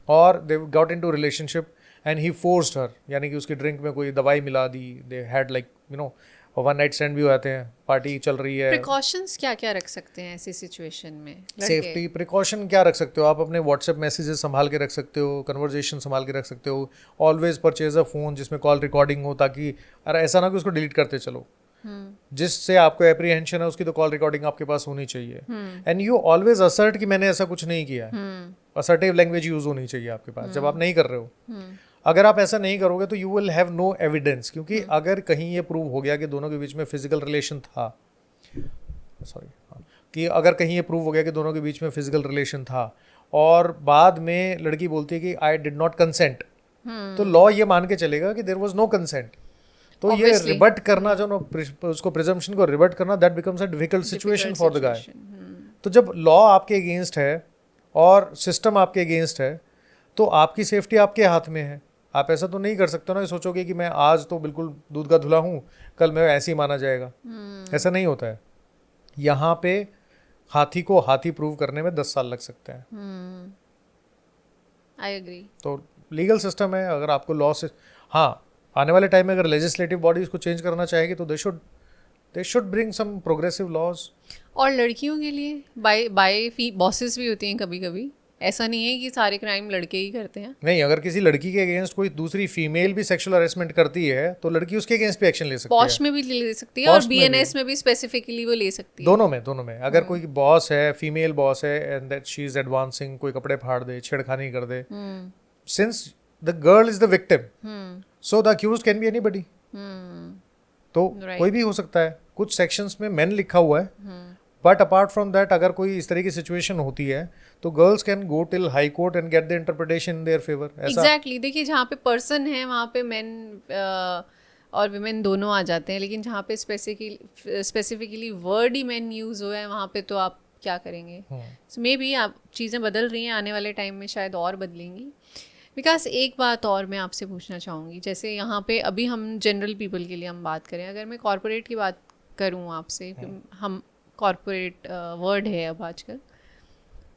S2: or they got into relationship and he forced her. यानी कि उसकी drink में कोई दवाई मिला दी. they had like you know one night stand भी आते हैं, पार्टी चल रही है.
S1: प्रिकॉशंस क्या क्या रख सकते हैं ऐसी सिचुएशन में?
S2: सेफ्टी प्रिकॉशन क्या रख सकते हो आप? अपने व्हाट्सएप मैसेजेस संभाल के रख सकते हो, कन्वर्जेशन संभाल के रख सकते हो. ऑलवेज परचेज अ फ़ोन जिसमें कॉल रिकॉर्डिंग हो, ताकि अरे ऐसा ना कि उसको डिलीट करते चलो. जिससे आपको एप्रीहेंशन है उसकी तो कॉल रिकॉर्डिंग आपके पास होनी चाहिए. एंड यू ऑलवेज असर्ट कि मैंने ऐसा कुछ नहीं किया. असर्टिव लैंग्वेज यूज होनी चाहिए आपके पास जब आप नहीं कर रहे हो. अगर आप ऐसा नहीं करोगे तो you will have no evidence, क्योंकि अगर कहीं ये प्रूव हो गया कि दोनों के बीच में फिजिकल रिलेशन था, कि अगर कहीं ये प्रूव हो गया कि दोनों के बीच में फिजिकल रिलेशन था और बाद में लड़की बोलती है कि आई डिड नॉट कंसेंट, तो लॉ ये मान के चलेगा कि देयर वाज नो कंसेंट. तो ये रिबट करना जो उसको प्रिजम्पशन को रिबट करना, that becomes a difficult situation for the guy. तो जब लॉ आपके अगेंस्ट है और सिस्टम आपके अगेंस्ट है तो आपकी सेफ्टी आपके हाथ में है. आप ऐसा तो नहीं कर सकते ना, सोचोगे कि मैं आज तो बिल्कुल दूध का धुला हूँ, कल मैं ऐसे ही माना जाएगा. ऐसा नहीं होता है. यहाँ पे हाथी को हाथी प्रूव करने में 10 साल लग सकते हैं.
S1: I agree.
S2: तो लीगल सिस्टम है. अगर आपको लॉ से, हाँ, आने वाले टाइम में अगर लेजिस्लेटिव बॉडी इसको चेंज करना चाहेगी तो they should bring some progressive laws.
S1: और लड़कियों के लिए बाय बॉसेस भी होती हैं कभी कभी. ऐसा नहीं है कि सारे क्राइम लड़के ही करते हैं. नहीं,
S2: अगर किसी लड़की के अगेंस्ट कोई दूसरी फीमेल भी सेक्सुअल हरेसमेंट करती है तो लड़की उसके अगेंस्ट भी एक्शन ले सकती है.
S1: पॉश में भी ले सकती है और बीएनएस में भी स्पेसिफिकली वो ले सकती है.
S2: दोनों में अगर कोई बॉस है, फीमेल बॉस है and that she is advancing, कोई कपड़े फाड़ दे, छेड़खानी कर दे, since the girl is the victim, so the accused can be anybody. तो कोई भी हो सकता है. कुछ सेक्शंस में मेन लिखा हुआ है, बट अपार्ट फ्रॉम दैट अगर कोई इस तरह की सिचुएशन होती है तो girls can go till high court and get the interpretation in their favour.
S1: Exactly. देखिए, जहाँ पे पर्सन है वहाँ पे मेन और विमेन दोनों आ जाते हैं, लेकिन जहाँ पे स्पेसिफिकली वर्ड ही मेन यूज हुआ है वहाँ पे तो आप क्या करेंगे? मे बी आप चीज़ें बदल रही हैं, आने वाले टाइम में शायद और बदलेंगी. विकास, एक बात और मैं आपसे पूछना चाहूँगी, जैसे यहाँ पे अभी हम जनरल पीपल के लिए हम बात करें, अगर मैं कॉरपोरेट की बात करूँ आपसे, हम कॉरपोरेट वर्ड है अब आजकल,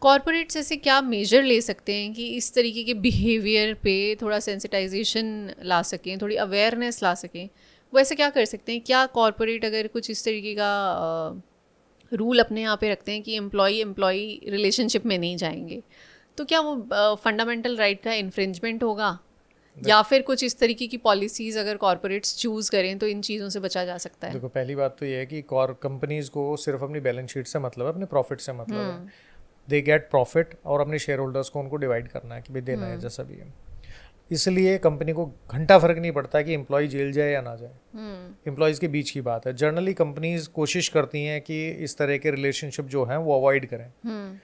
S1: कॉरपोरेट्स ऐसे क्या मेजर ले सकते हैं कि इस तरीके के बिहेवियर पे थोड़ा सेंसिटाइजेशन ला सकें, थोड़ी अवेयरनेस ला सकें? वो ऐसे क्या कर सकते हैं? क्या कॉरपोरेट अगर कुछ इस तरीके का रूल अपने यहाँ पे रखते हैं कि एम्प्लॉई रिलेशनशिप में नहीं जाएंगे, तो क्या वो फंडामेंटल राइट का इन्फ्रिंजमेंट होगा? या फिर कुछ इस तरीके की पॉलिसीज़ अगर कॉरपोरेट्स चूज़ करें तो इन चीज़ों से बचा जा सकता है?
S2: देखो, पहली बात तो ये है कि कंपनीज को सिर्फ अपनी बैलेंस शीट से मतलब है, अपने प्रॉफिट से मतलब है। दे गेट प्रॉफिट और अपने शेयर होल्डर्स को उनको डिवाइड करना है कि भाई देना है जैसा भी है। इसलिए कंपनी को घंटा फर्क नहीं पड़ता है कि एम्प्लॉय जेल जाए या ना जाए, एम्प्लॉयज़ के बीच की बात है। जनरली कंपनीज कोशिश करती हैं कि इस तरह के रिलेशनशिप जो हैं वो अवॉइड करें।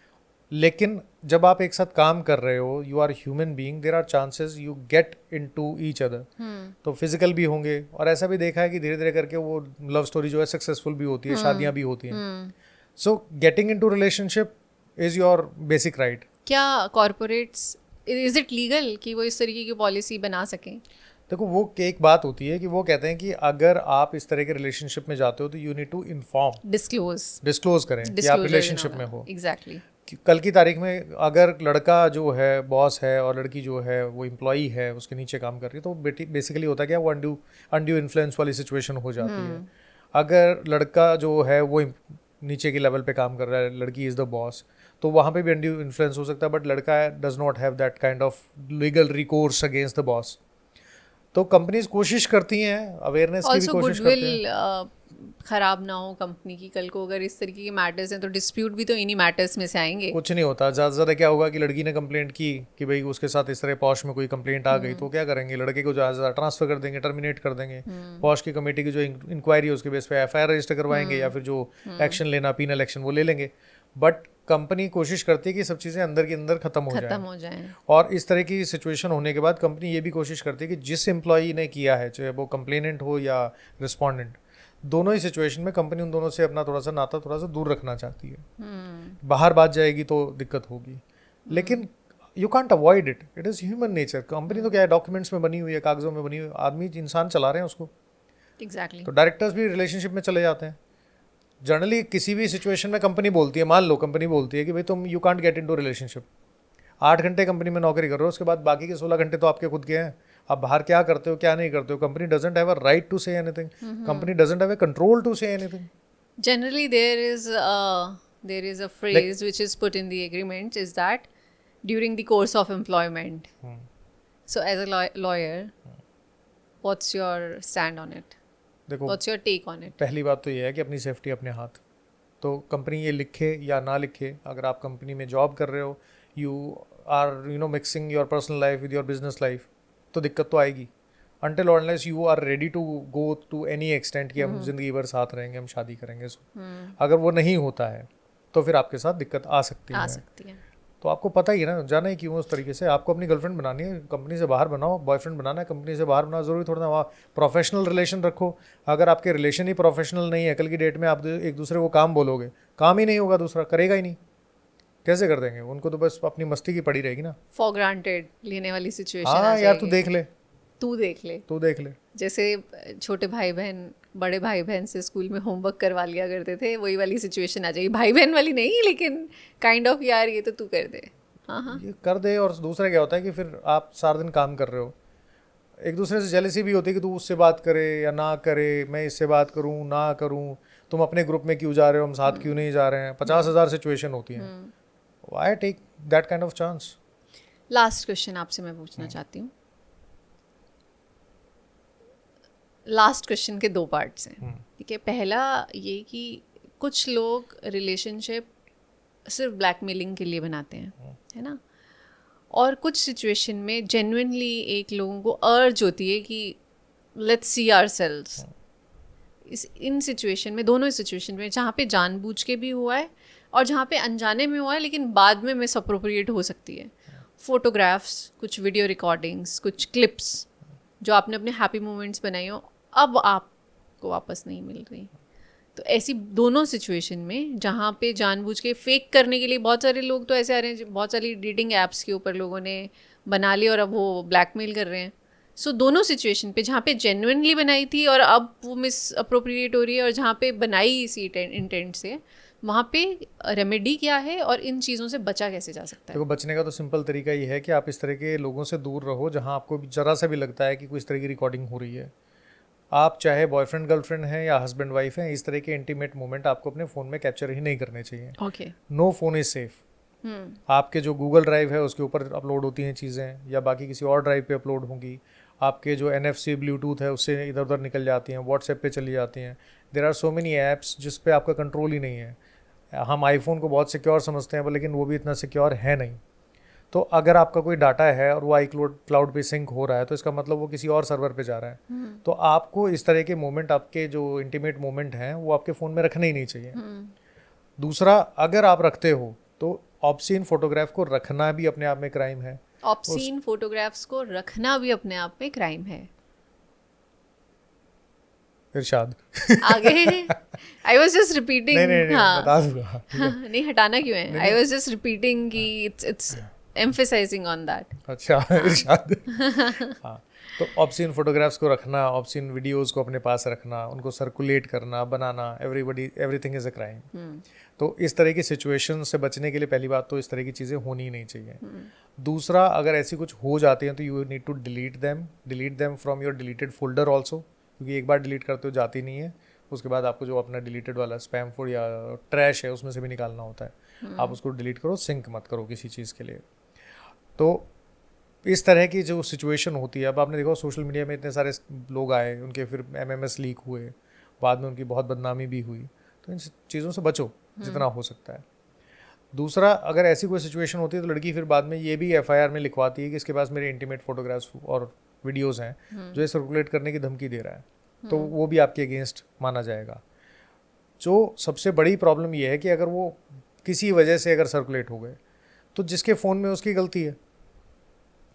S2: लेकिन जब आप एक साथ काम कर रहे हो, you are human being, there are chances you get into each other. तो फिजिकल भी होंगे, और ऐसा भी देखा है कि धीरे धीरे करके वो लव स्टोरी जो है सक्सेसफुल भी होती है, शादियां भी होती हैं। So getting into relationship is your basic right.
S1: क्या कॉरपोरेट्स, इज इट लीगल कि वो इस तरीके की पॉलिसी बना सकें?
S2: देखो, वो एक बात होती है कि वो कहते हैं कि अगर आप इस तरह के रिलेशनशिप में जाते हो तो you need to inform, disclose करें कि आप रिलेशनशिप में हो।
S1: एग्जैक्टली।
S2: कल की तारीख में अगर लड़का जो है बॉस है और लड़की जो है वो एम्प्लॉई है, उसके नीचे काम कर रही है, तो बेसिकली होता है क्या, वो अनड्यू इन्फ्लुएंस वाली सिचुएशन हो जाती है। अगर लड़का जो है वो नीचे के लेवल पे काम कर रहा है, लड़की इज़ द बॉस, तो वहाँ पे भी अनड्यू इन्फ्लुएंस हो सकता है। बट लड़का does not have that kind of legal recourse against the boss. तो कंपनीज कोशिश करती हैं, अवेयरनेस की भी कोशिश करती हैं।
S1: खराब ना हो कंपनी की, कल को अगर इस तरीके के मैटर्स हैं तो डिस्प्यूट भी तो इन्हीं मैटर्स में से आएंगे।
S2: कुछ नहीं होता, ज़्यादा से ज़्यादा क्या होगा कि लड़की ने कंप्लेंट की कि भाई उसके साथ इस तरह पॉश में कोई कंप्लेंट आ गई, तो क्या करेंगे, लड़के को ज़्यादा से ज़्यादा ट्रांसफर कर देंगे, टर्मिनेट कर देंगे। पॉश की कमेटी की जो इंक्वायरी है उसके बेस पे एफआईआर रजिस्टर करवाएंगे, या फिर जो एक्शन लेना पीनल एक्शन वो ले लेंगे। बट कंपनी कोशिश करती है कि सब चीज़ें अंदर के अंदर खत्म हो जाए। और इस तरह की सिचुएशन होने के बाद कंपनी ये भी कोशिश करती है कि जिस एम्प्लॉई ने किया है, चाहे वो कंप्लेनेंट हो या रिस्पॉन्डेंट, दोनों ही सिचुएशन में कंपनी उन दोनों से अपना थोड़ा सा नाता थोड़ा सा दूर रखना चाहती है। बाहर बात जाएगी तो दिक्कत होगी, लेकिन you can't avoid it, it is human nature. Company तो क्या है, डॉक्यूमेंट्स में बनी हुई है, कागजों में बनी हुई है, आदमी इंसान चला रहे हैं उसको।
S1: एग्जैक्टली।
S2: तो डायरेक्टर्स भी रिलेशनशिप में चले जाते हैं। जनरली किसी भी सिचुएशन में कंपनी बोलती है, मान लो कंपनी बोलती है कि भाई तुम you can't get into relationship. 8 घंटे कंपनी में नौकरी कर रहे हो, उसके बाद बाकी के 16 घंटे तो आपके खुद के हैं। आप बाहर क्या करते हो क्या नहीं करते हो, company doesn't have a right to say anything, company doesn't have a control to say anything.
S1: Generally there is a phrase which is put in the agreement, is that during the course of employment. So as a lawyer, what's your stand on it?
S2: देखो,
S1: What's your take on it?
S2: पहली बात तो ये है कि अपनी safety अपने हाथ। तो कंपनी ये लिखे या ना लिखे, अगर आप कंपनी में जॉब कर रहे हो, you are mixing your personal life with your business life, तो दिक्कत तो आएगी। अनटिल और unless you are ready to go to any extent कि हम जिंदगी भर साथ रहेंगे, हम शादी करेंगे, अगर वो नहीं होता है तो फिर आपके साथ दिक्कत आ सकती है। तो आपको पता ही है ना, जाना ही क्यों उस तरीके से। आपको अपनी गर्लफ्रेंड बनानी है, कंपनी से बाहर बनाओ, बॉयफ्रेंड बनाना है, कंपनी से बाहर बनाओ, जरूरी थोड़ा ना वहाँ प्रोफेशनल रिलेशन रखो। अगर आपके रिलेशन ही प्रोफेशनल नहीं है, कल की डेट में आप एक दूसरे को काम बोलोगे, काम ही नहीं होगा, दूसरा करेगा ही नहीं, कैसे कर देंगे? उनको तो बस अपनी मस्ती की पड़ी रहेगी ना,
S1: फॉर ग्रांटेड लेने वाली सिचुएशन।
S2: हाँ यार, तू देख ले।
S1: जैसे छोटे भाई बहन बड़े भाई बहन से स्कूल में होमवर्क करवा लिया करते थे, वही वाली सिचुएशन आ जाएगी। भाई बहन वाली नहीं, लेकिन काइंड ऑफ, यार ये तो तू कर दे, हाँ
S2: ये कर दे। और दूसरा क्या होता है कि फिर आप सारा दिन काम कर रहे हो, एक दूसरे से जेलसी भी होती है कि तू उससे बात करे या ना करे, मैं इससे बात करूँ ना करूँ, तुम अपने ग्रुप में क्यों जा रहे हो, हम साथ क्यों नहीं जा रहे हैं। 50,000 सिचुएशन होती हैं। Why take that kind of chance.
S1: Last question आपसे मैं पूछना चाहती हूँ। लास्ट क्वेश्चन के 2 पार्ट्स हैं, ठीक है। पहला ये कि कुछ लोग रिलेशनशिप सिर्फ ब्लैकमेलिंग के लिए बनाते हैं, है ना, और कुछ सिचुएशन में जेन्युइनली एक लोगों को अर्ज होती है कि let's see ourselves. In situation में, दोनों सिचुएशन में, जहाँ पे जानबूझ के भी हुआ है और जहाँ पे अनजाने में हुआ है लेकिन बाद में मिस अप्रोप्रिएट हो सकती है, फोटोग्राफ्स, कुछ वीडियो रिकॉर्डिंग्स, कुछ क्लिप्स जो आपने अपने हैप्पी मोमेंट्स बनाई हो, अब आपको वापस नहीं मिल रही। तो ऐसी दोनों सिचुएशन में जहाँ पे जानबूझ के फेक करने के लिए बहुत सारे लोग तो ऐसे आ रहे हैं, बहुत सारी डेटिंग ऐप्स के ऊपर लोगों ने बना ली और अब वो ब्लैकमेल कर रहे हैं. सो दोनों सिचुएशन पे, जहाँ पे जेन्युइनली बनाई थी और अब वो मिस अप्रोप्रिएट हो रही है, और जहाँ पे बनाई इसी इंटेंट से, वहाँ पे रेमेडी क्या है और इन चीज़ों से बचा कैसे जा सकता है?
S2: देखो, बचने का तो सिंपल तरीका ये है कि आप इस तरह के लोगों से दूर रहो जहाँ आपको जरा सा भी लगता है कि कोई इस तरह की रिकॉर्डिंग हो रही है. आप चाहे बॉयफ्रेंड गर्लफ्रेंड हैं या हस्बैंड वाइफ हैं, इस तरह के इंटीमेट मोमेंट आपको अपने फ़ोन में कैप्चर ही नहीं करने चाहिए.
S1: Okay.
S2: No phone is safe. आपके जो गूगल ड्राइव है उसके ऊपर अपलोड होती हैं चीज़ें, या बाकी किसी और ड्राइव पे अपलोड होंगी. आपके जो NFC ब्लूटूथ है उससे इधर उधर निकल जाती हैं, व्हाट्सएप पे चली जाती हैं. There are so many apps जिस पे आपका कंट्रोल ही नहीं है. हम आईफोन को बहुत सिक्योर समझते हैं पर लेकिन वो भी इतना सिक्योर है नहीं. तो अगर आपका कोई डाटा है और वो क्लाउड पे सिंक हो रहा है तो इसका मतलब वो किसी और सर्वर पे जा रहा है. तो आपको इस तरह के मोमेंट, आपके जो इंटीमेट मोमेंट हैं, वो आपके फ़ोन में रखने ही नहीं चाहिए. दूसरा, अगर आप रखते हो तो ऑब्सीन फोटोग्राफ को रखना भी अपने आप में क्राइम है.
S1: ऑब्सीन फोटोग्राफ्स को रखना भी अपने आप में क्राइम है.
S2: इरशाद
S1: आगे आई वाज जस्ट रिपीटिंग.
S2: नहीं,
S1: हाँ,
S2: बता दूंगा.
S1: नहीं हटाना क्यों है? आई वाज जस्ट रिपीटिंग कि इट्स एम्फसाइजिंग ऑन दैट.
S2: अच्छा, इरशाद. हाँ, तो ऑब्सीन फोटोग्राफ्स को रखना, ऑब्सीन वीडियोस को अपने पास रखना, उनको सर्कुलेट करना, बनाना, एवरीथिंग इज़ अ क्राइम. तो इस तरह की सिचुएशन से बचने के लिए पहली बात तो इस तरह की चीज़ें होनी ही नहीं चाहिए. दूसरा, अगर ऐसी कुछ हो जाती हैं तो you need to delete them from your deleted folder also, क्योंकि एक बार डिलीट करते हो जाती नहीं है. उसके बाद आपको जो अपना डिलीटेड वाला स्पैम फोल्डर या ट्रैश है उसमें से भी निकालना होता है. आप उसको डिलीट करो, सिंक मत करो किसी चीज़ के लिए. तो इस तरह की जो सिचुएशन होती है, अब आपने देखा सोशल मीडिया में इतने सारे लोग आए, उनके फिर MMS लीक हुए, बाद में उनकी बहुत बदनामी भी हुई. तो इन चीज़ों से बचो जितना हो सकता है. दूसरा, अगर ऐसी कोई सिचुएशन होती है तो लड़की फिर बाद में ये भी FIR में लिखवाती है कि इसके पास मेरे इंटीमेट फोटोग्राफ्स और वीडियोज़ हैं जो ये सर्कुलेट करने की धमकी दे रहा है. तो वो भी आपके अगेंस्ट माना जाएगा. जो सबसे बड़ी प्रॉब्लम ये है कि अगर वो किसी वजह से अगर सर्कुलेट हो गए तो जिसके फ़ोन में उसकी गलती है.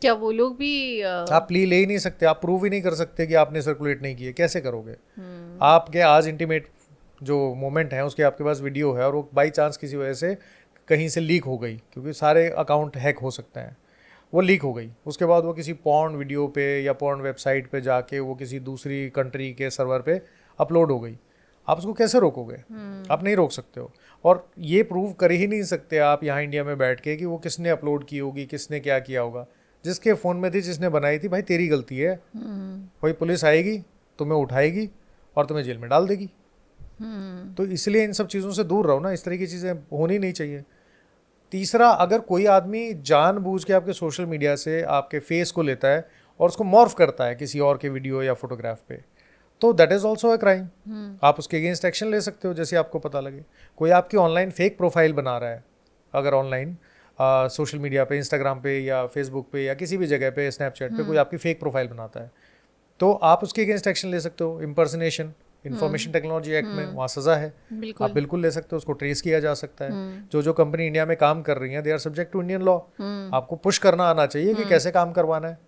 S1: क्या वो लोग भी
S2: आप प्ली ले ही नहीं सकते, आप प्रूव ही नहीं कर सकते कि आपने सर्कुलेट नहीं किए. कैसे करोगे? आपके आज इंटीमेट जो मोमेंट है उसके आपके पास वीडियो है और वो बाई चांस किसी वजह से कहीं से लीक हो गई, क्योंकि सारे अकाउंट हैक हो सकते हैं, वो लीक हो गई. उसके बाद वो किसी पॉर्न वीडियो पे या पॉर्न वेबसाइट पे जाके वो किसी दूसरी कंट्री के सर्वर पे अपलोड हो गई. आप उसको कैसे रोकोगे? आप नहीं रोक सकते हो. और ये प्रूव कर ही नहीं सकते आप यहाँ इंडिया में बैठ के कि वो किसने अपलोड की होगी, किसने क्या किया होगा. जिसके फ़ोन में थी, जिसने बनाई थी, भाई तेरी गलती है. कोई पुलिस आएगी, तुम्हें उठाएगी और तुम्हें जेल में डाल देगी. तो इसलिए इन सब चीज़ों से दूर रहो ना, इस तरह की चीज़ें होनी नहीं चाहिए. तीसरा, अगर कोई आदमी जानबूझ के आपके सोशल मीडिया से आपके फेस को लेता है और उसको मॉर्फ करता है किसी और के वीडियो या फोटोग्राफ पे, तो that is also a crime. आप उसके अगेंस्ट एक्शन ले सकते हो जैसे आपको पता लगे. कोई आपकी ऑनलाइन फेक प्रोफाइल बना रहा है, अगर ऑनलाइन सोशल मीडिया पे, इंस्टाग्राम पे या फेसबुक पे या किसी भी जगह पे, स्नैपचैट पे कोई आपकी फेक प्रोफाइल बनाता है, तो आप उसके अगेंस्ट एक्शन ले सकते हो. इंपर्सनेशन, इंफॉर्मेशन टेक्नोलॉजी एक्ट में वहाँ सज़ा है. आप बिल्कुल ले सकते हो, उसको ट्रेस किया जा सकता है. जो कंपनी इंडिया में काम कर रही है, they are subject to Indian law. आपको पुश करना आना चाहिए कि कैसे काम करवाना है.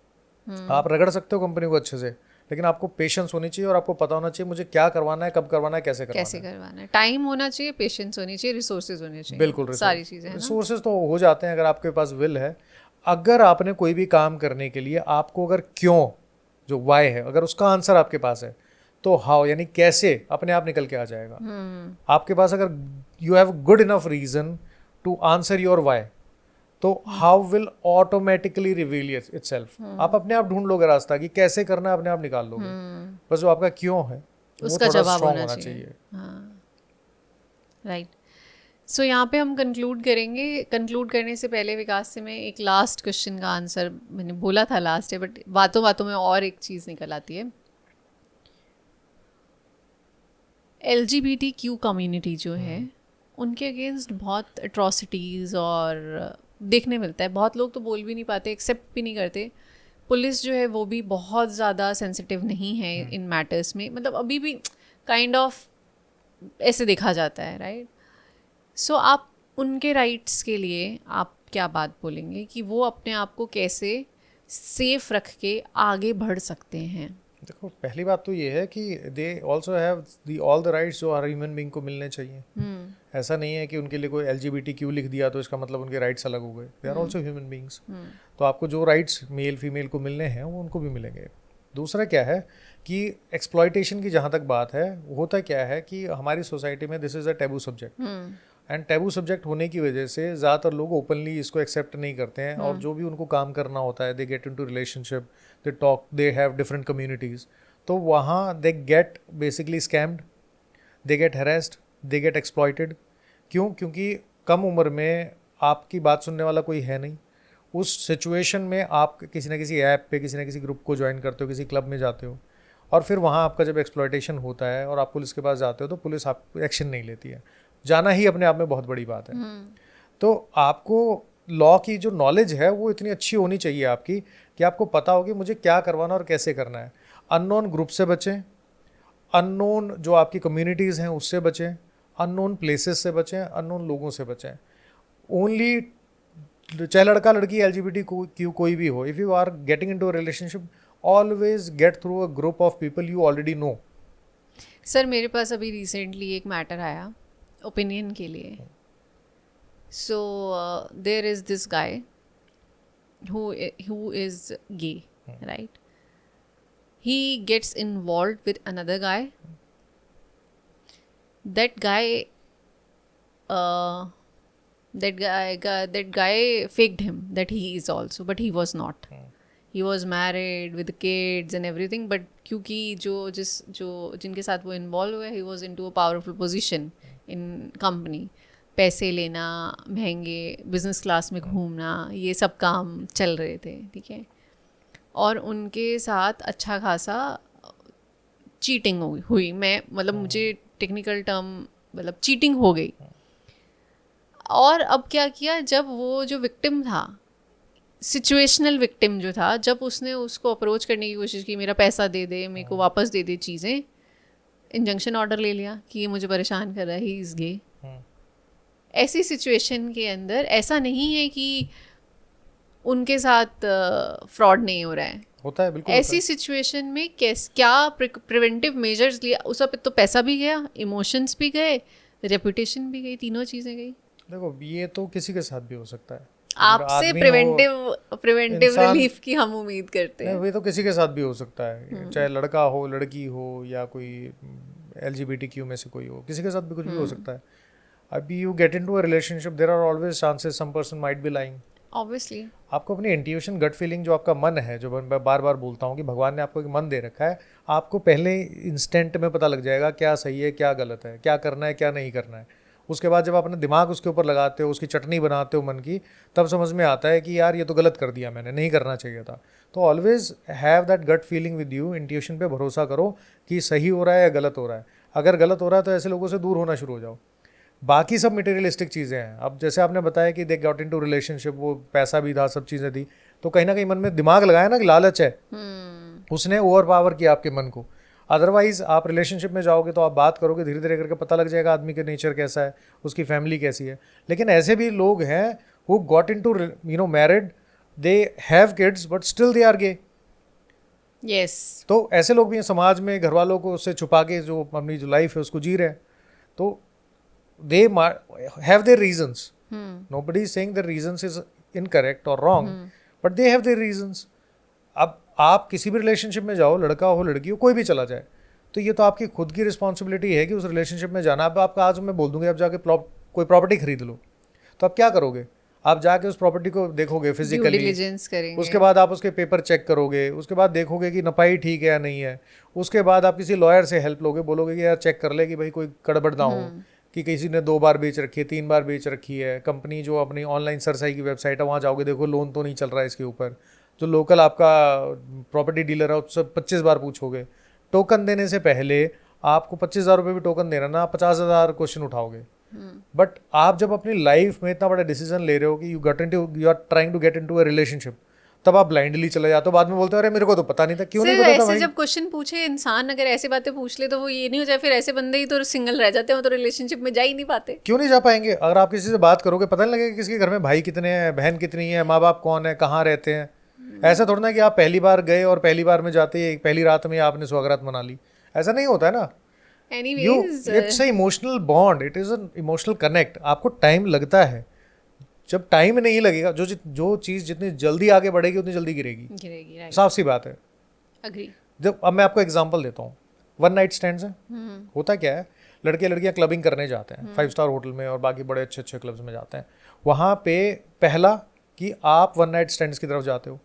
S2: आप रगड़ सकते हो कंपनी को अच्छे से, लेकिन आपको पेशेंस होनी चाहिए और आपको पता होना चाहिए मुझे क्या करवाना है, कब करवाना है, कैसे
S1: करवाना है. टाइम होना चाहिए, पेशेंस होनी चाहिए, रिसोर्सेज होने चाहिए.
S2: बिल्कुल,
S1: सारी चीज़ें.
S2: रिसोर्सेज तो हो जाते हैं अगर आपके पास विल है. अगर आपने कोई भी काम करने के लिए आपको अगर क्यों, जो वाई है, अगर उसका आंसर आपके पास है तो हाउ, यानी कैसे, अपने आप निकल के आ जाएगा. आपके पास अगर you have good enough reason to answer your why, तो how will automatically reveal itself. आप अपने आप ढूंढ लोगे रास्ता कि कैसे करना है, अपने आप निकाल लोगे. बस जो आपका क्यों है
S1: उसका जवाब होना चाहिए. राइट. सो यहाँ पे हम कंक्लूड करेंगे. कंक्लूड करने से पहले विकास से मैं एक लास्ट क्वेश्चन का आंसर, मैंने बोला था लास्ट है, बट बातों बातों में और एक चीज़ निकल आती है. LGBTQ कम्युनिटी जो है उनके अगेंस्ट बहुत अट्रॉसिटीज़ और देखने मिलता है. बहुत लोग तो बोल भी नहीं पाते, एक्सेप्ट भी नहीं करते. पुलिस जो है वो भी बहुत ज़्यादा सेंसिटिव नहीं है इन मैटर्स में. मतलब अभी भी काइंड ऑफ ऐसे देखा जाता है. राइट. सो आप उनके राइट्स के लिए आप क्या बात बोलेंगे कि वो अपने आप को कैसे सेफ रख के आगे बढ़ सकते हैं?
S2: देखो पहली बात तो ये है कि they also have the all the rights जो हर ह्यूमन बीइंग को मिलने चाहिए। ऐसा नहीं है कि उनके लिए कोई LGBTQ लिख दिया तो इसका मतलब उनके राइट्स अलग हो गए। They are also human beings. तो आपको जो राइट्स मेल फीमेल को मिलने हैं वो उनको भी मिलेंगे। दूसरा क्या है कि एक्सप्लॉयटेशन की जहाँ तक बात है, होता क्या है कि हमारी सोसाइटी में this is a taboo subject, and taboo subject होने की वजह से ज़्यादातर लोग ओपनली इसको एक्सेप्ट नहीं करते हैं। और जो भी उनको काम करना होता है, they get into relationship, they talk, they have different communities, तो वहाँ they get basically scammed, they get harassed, they get exploited. क्यों? क्योंकि कम उम्र में आपकी बात सुनने वाला कोई है नहीं। उस सिचुएशन में आप किसी न किसी ऐप पे, किसी न किसी ग्रुप को ज्वाइन करते हो, किसी क्लब में जाते हो, और फिर वहाँ आपका जब एक्सप्लॉयटेशन होता है और आप पुलिस के पास जाते हो तो पुलिस आप एक्शन नहीं लेती है। जाना ही अपने आप में बहुत बड़ी बात है। तो आपको लॉ की जो नॉलेज है वो इतनी अच्छी होनी चाहिए आपकी कि आपको पता हो कि मुझे क्या करवाना और कैसे करना है। अननोन ग्रुप से बचें, अननोन जो आपकी कम्युनिटीज़ हैं उससे बचें, अननोन प्लेसेस से बचें, अननोन लोगों से बचें। ओनली, चाहे लड़का लड़की LGBTQ कोई भी हो, if you are getting into a relationship, always get through a group of people you already know.
S1: Sir मेरे पास अभी रिसेंटली एक मैटर आया ओपिनियन के लिए। So there is this guy who is gay, right? He gets involved with another guy. That guy that guy faked him that he is also, but he was not. He was married with kids and everything, but क्योंकि जिनके साथ वो involve हुआ, he was into a powerful position in company, पैसे लेना, महंगे business class में घूमना, ये सब काम चल रहे थे, ठीक है। और उनके साथ अच्छा खासा चीटिंग हुई। मैं मतलब मुझे टेक्निकल टर्म मतलब चीटिंग हो गई। और अब क्या किया, जब वो जो विक्टिम था, सिचुएशनल विक्टिम जो था, जब उसने उसको अप्रोच करने की कोशिश की, मेरा पैसा दे दे, मेरे को वापस दे दे चीज़ें, इंजंक्शन ऑर्डर ले लिया कि ये मुझे परेशान कर रहा है, ही इज़ गे। ऐसी सिचुएशन के अंदर ऐसा नहीं है कि उनके साथ फ्रॉड नहीं हो रहा है,
S2: होता है बिल्कुल।
S1: ऐसी सिचुएशन में क्या प्रिवेंटिव मेजर्स लिया? उस वक्त तो पैसा भी गया, इमोशंस भी गए, रेपुटेशन भी गई, तीनों चीज़ें गई।
S2: देखो ये तो किसी के साथ भी हो सकता है।
S1: आपसे प्रिवेंटिव रिलीफ की हम उम्मीद करते हैं।
S2: ये तो किसी के साथ भी हो सकता है, चाहे लड़का हो, लड़की हो, या कोई LGBTQ में से कोई हो, किसी के साथ भी कुछ भी हो सकता है। अभी you get into a relationship, there are always chances some person might be lying.
S1: Obviously
S2: आपको अपनी इंट्यूशन, गट फीलिंग, जो आपका मन है, जो मैं बार बार बोलता हूँ कि भगवान ने आपको एक मन दे रखा है, आपको पहले इंस्टेंट में पता लग जाएगा क्या सही है, क्या गलत है, क्या करना है, क्या नहीं करना है। उसके बाद जब अपना दिमाग उसके ऊपर लगाते हो, उसकी चटनी बनाते हो मन की, तब समझ में आता है कि यार ये तो गलत कर दिया मैंने, नहीं करना चाहिए था। तो always have that gut feeling with you, intuition पे भरोसा करो कि सही हो रहा है या गलत हो रहा है। अगर गलत हो रहा है तो ऐसे लोगों से दूर होना शुरू हो जाओ। बाकी सब मटेरियलिस्टिक चीज़ें हैं। अब जैसे आपने बताया कि दे गॉट इनटू रिलेशनशिप, वो पैसा भी था, सब चीज़ें थी, तो कहीं ना कहीं मन में दिमाग लगाया ना कि लालच है, उसने ओवर पावर किया आपके मन को। अदरवाइज आप रिलेशनशिप में जाओगे तो आप बात करोगे, धीरे धीरे करके पता लग जाएगा आदमी का नेचर कैसा है, उसकी फैमिली कैसी है। लेकिन ऐसे भी लोग हैं who got into married, they have kids, but still they are gay.
S1: Yes,
S2: तो ऐसे लोग भी हैं समाज में, घर वालों को उससे छुपा के जो अपनी जो लाइफ है उसको जी रहे हैं। तो they have their reasons. Nobody is saying their reasons is incorrect or wrong, but they have their reasons. अब आप किसी भी रिलेशनशिप में जाओ, लड़का हो लड़की हो, कोई भी चला जाए, तो ये तो आपकी खुद की रिस्पॉन्सिबिलिटी है कि उस रिलेशनशिप में जाना। अब आपका आज मैं बोल दूंगी आप जाके कोई प्रॉपर्टी खरीद लो, तो आप क्या करोगे? आप जाके उस प्रॉपर्टी को देखोगे फिजिकली, उसके बाद आप उसके पेपर चेक करोगे, उसके बाद देखोगे कि नपाई ठीक है या नहीं है, उसके बाद आप किसी लॉयर से हेल्प लोगे, बोलोगे कि यार चेक कर ले कि भाई कोई गड़बड़ ना हो, कि किसी ने 2 बार बेच रखी है, 3 बार बेच रखी है। कंपनी जो अपनी ऑनलाइन सरसाई की वेबसाइट है वहाँ जाओगे, देखो लोन तो नहीं चल रहा है इसके ऊपर। जो लोकल आपका प्रॉपर्टी डीलर है उससे 25 बार पूछोगे। टोकन देने से पहले आपको 25,000 रुपये भी टोकन देना ना, 50,000 क्वेश्चन उठाओगे। बट आप जब अपनी लाइफ में इतना बड़ा डिसीजन ले रहे हो कि you are trying to get into a relationship, तब आप ब्लाइंडली चले जाते हो, बाद में बोलते हो अरे मेरे को तो पता नहीं था। क्यों नहीं पता था भाई?
S1: जब क्वेश्चन पूछे इंसान, अगर ऐसी बातें पूछ ले तो वो ये नहीं हो जाए फिर ऐसे बंदे ही तो सिंगल रह जाते हैं, तो रिलेशनशिप में जा ही नहीं पाते।
S2: क्यों नहीं जा पाएंगे? अगर आप किसी से बात करोगे पता नहीं लगेगा किसके घर में भाई कितने हैं, बहन कितनी है, माँ बाप कौन है, कहाँ रहते हैं। ऐसा थोड़ा ना कि आप पहली बार गए और पहली बार में जाते ही पहली रात में आपने सुहागरात मना ली, ऐसा नहीं होता है ना।
S1: Anyways
S2: it's a emotional bond, it is an emotional connect. आपको टाइम लगता है, जब टाइम नहीं लगेगा, जो चीज़ जितनी जल्दी आगे बढ़ेगी उतनी जल्दी गिरेगी,
S1: गिरेगी, राइट,
S2: साफ सी बात है।
S1: अग्री।
S2: जब अब मैं आपको एग्जांपल देता हूँ, वन नाइट स्टैंड्स है, होता क्या है, लड़के लड़कियां क्लबिंग करने जाते हैं 5 स्टार होटल में और बाकी बड़े अच्छे अच्छे क्लब्स में जाते हैं। वहाँ पे पहला कि आप वन नाइट स्टैंड्स की तरफ जाते हो,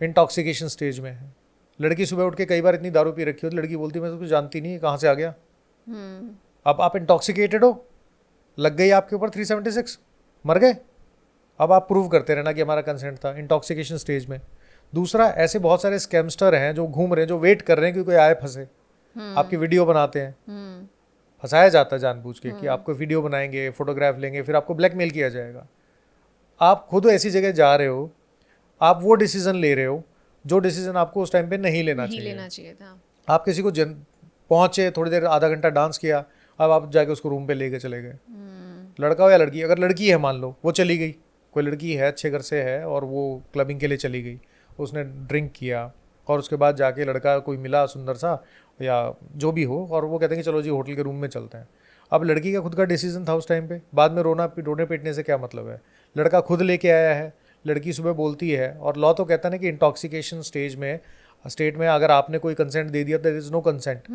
S2: इंटॉक्सिकेशन स्टेज में है। लड़की सुबह उठ के कई बार इतनी दारू पी रखी हो तो लड़की बोलती है मैं तो कुछ जानती नहीं, कहाँ से आ गया। अब आप इंटॉक्सिकेटेड हो, लग गई आपके ऊपर 376, मर गए। अब आप प्रूव करते रहना कि हमारा कंसेंट था, इंटॉक्सिकेशन स्टेज में। दूसरा, ऐसे बहुत सारे स्कैमस्टर हैं जो घूम रहे हैं, जो वेट कर रहे हैं कि कोई आए फंसे, आपकी वीडियो बनाते हैं, फंसाया जाता है जानबूझ के कि आपको वीडियो बनाएंगे, फोटोग्राफ लेंगे, फिर आपको ब्लैकमेल किया जाएगा। आप खुद ऐसी जगह जा रहे हो, आप वो डिसीजन ले रहे हो जो डिसीजन आपको उस टाइम पे नहीं लेना चाहिए
S1: था।
S2: आप किसी को पहुंचे, थोड़ी देर आधा घंटा डांस किया, अब आप जाके उसको रूम पे लेके चले गए। लड़का हो या लड़की, अगर लड़की है मान लो, वो चली गई, कोई लड़की है अच्छे घर से है और वो क्लबिंग के लिए चली गई, उसने ड्रिंक किया और उसके बाद जाके लड़का कोई मिला सुंदर सा या जो भी हो, और वो कहते हैं कि चलो जी होटल के रूम में चलते हैं। अब लड़की का खुद का डिसीजन था उस टाइम पे, बाद में रोने पीटने से क्या मतलब है। लड़का खुद लेके आया है, लड़की सुबह बोलती है, और लॉ तो कहता है ना कि इंटॉक्सिकेशन स्टेट में अगर आपने कोई कंसेंट दे दिया देयर इज नो कंसेंट।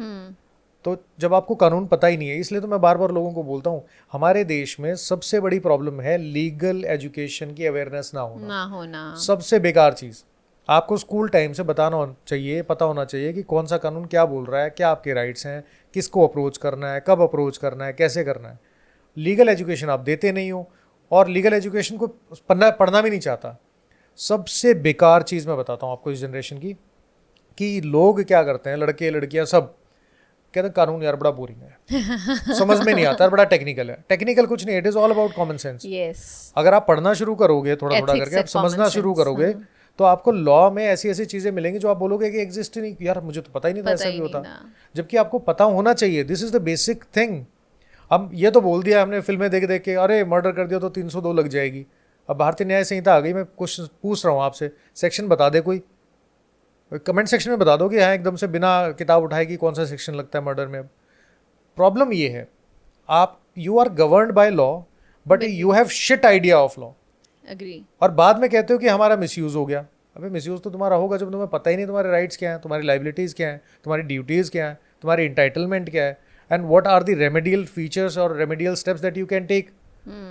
S2: तो जब आपको कानून पता ही नहीं है, इसलिए तो मैं बार बार लोगों को बोलता हूँ, हमारे देश में सबसे बड़ी प्रॉब्लम है लीगल एजुकेशन की अवेयरनेस ना होना। सबसे बेकार चीज़, आपको स्कूल टाइम से बताना चाहिए, पता होना चाहिए कि कौन सा कानून क्या बोल रहा है, क्या आपके राइट्स हैं, किसको अप्रोच करना है, कब अप्रोच करना है, कैसे करना है। लीगल एजुकेशन आप देते नहीं हो, और लीगल एजुकेशन को पढ़ना भी नहीं चाहता। सबसे बेकार चीज़ मैं बताता हूँ आपको इस जनरेशन की, कि लोग क्या करते हैं, लड़के लड़कियाँ सब कहते हैं कानून यार बड़ा बोरिंग है, समझ में नहीं आता, बड़ा टेक्निकल है। टेक्निकल कुछ नहीं, it is all about common sense. अगर आप पढ़ना शुरू करोगे, थोड़ा थोड़ा करके आप समझना शुरू करोगे, तो आपको लॉ में ऐसी ऐसी चीज़ें मिलेंगी जो आप बोलोगे कि एग्जिस्ट ही नहीं, यार मुझे तो पता ही नहीं था ऐसा भी होता, जबकि आपको पता होना चाहिए। This is the basic thing. अब ये तो बोल दिया हमने फिल्में देख देख के, अरे मर्डर कर दिया तो 302 लग जाएगी। अब भारतीय न्याय संहिता आ गई, मैं कुछ पूछ रहा हूँ आपसे, सेक्शन बता दे कोई, कमेंट सेक्शन में बता दो कि हाँ एकदम से बिना किताब उठाए कि कौन सा सेक्शन लगता है मर्डर में। प्रॉब्लम ये है, आप you are governed by law but you have shit idea of law.
S1: Agree.
S2: और बाद में कहते हो कि हमारा मिसयूज हो गया। अबे मिसयूज तो तुम्हारा होगा जब तुम्हें पता ही नहीं तुम्हारे राइट्स क्या हैं, तुम्हारी लाइबिलिटीज़ क्या हैं, तुम्हारी ड्यूटीज़ क्या हैं, तुम्हारी इंटाइटलमेंट क्या है, and what are the remedial features और remedial steps that you can take.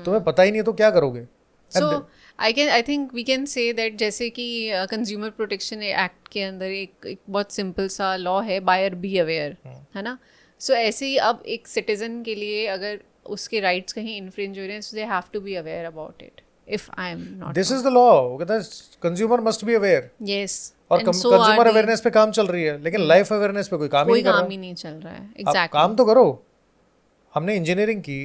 S2: तुम्हें पता ही नहीं है तो क्या करोगे।
S1: So I think we can say that जैसे कि कंज्यूमर प्रोटेक्शन एक्ट के अंदर एक बहुत सिंपल सा लॉ है, बायर बी अवेयर, है ना। सो ऐसे ही अब एक सिटीजन के लिए अगर उसके राइट्स कहीं इन्फ्रिंज हो रहे हैं, so they have to be aware about it. If I am not
S2: this is the law, वो कहता है consumer must be aware.
S1: yes,
S2: और कंज्यूमर अवेयरनेस पे काम चल रही है, लेकिन लाइफ अवेयरनेस पे कोई काम ही
S1: नहीं चल रहा है।
S2: Exactly. काम तो करो। हमने इंजीनियरिंग की,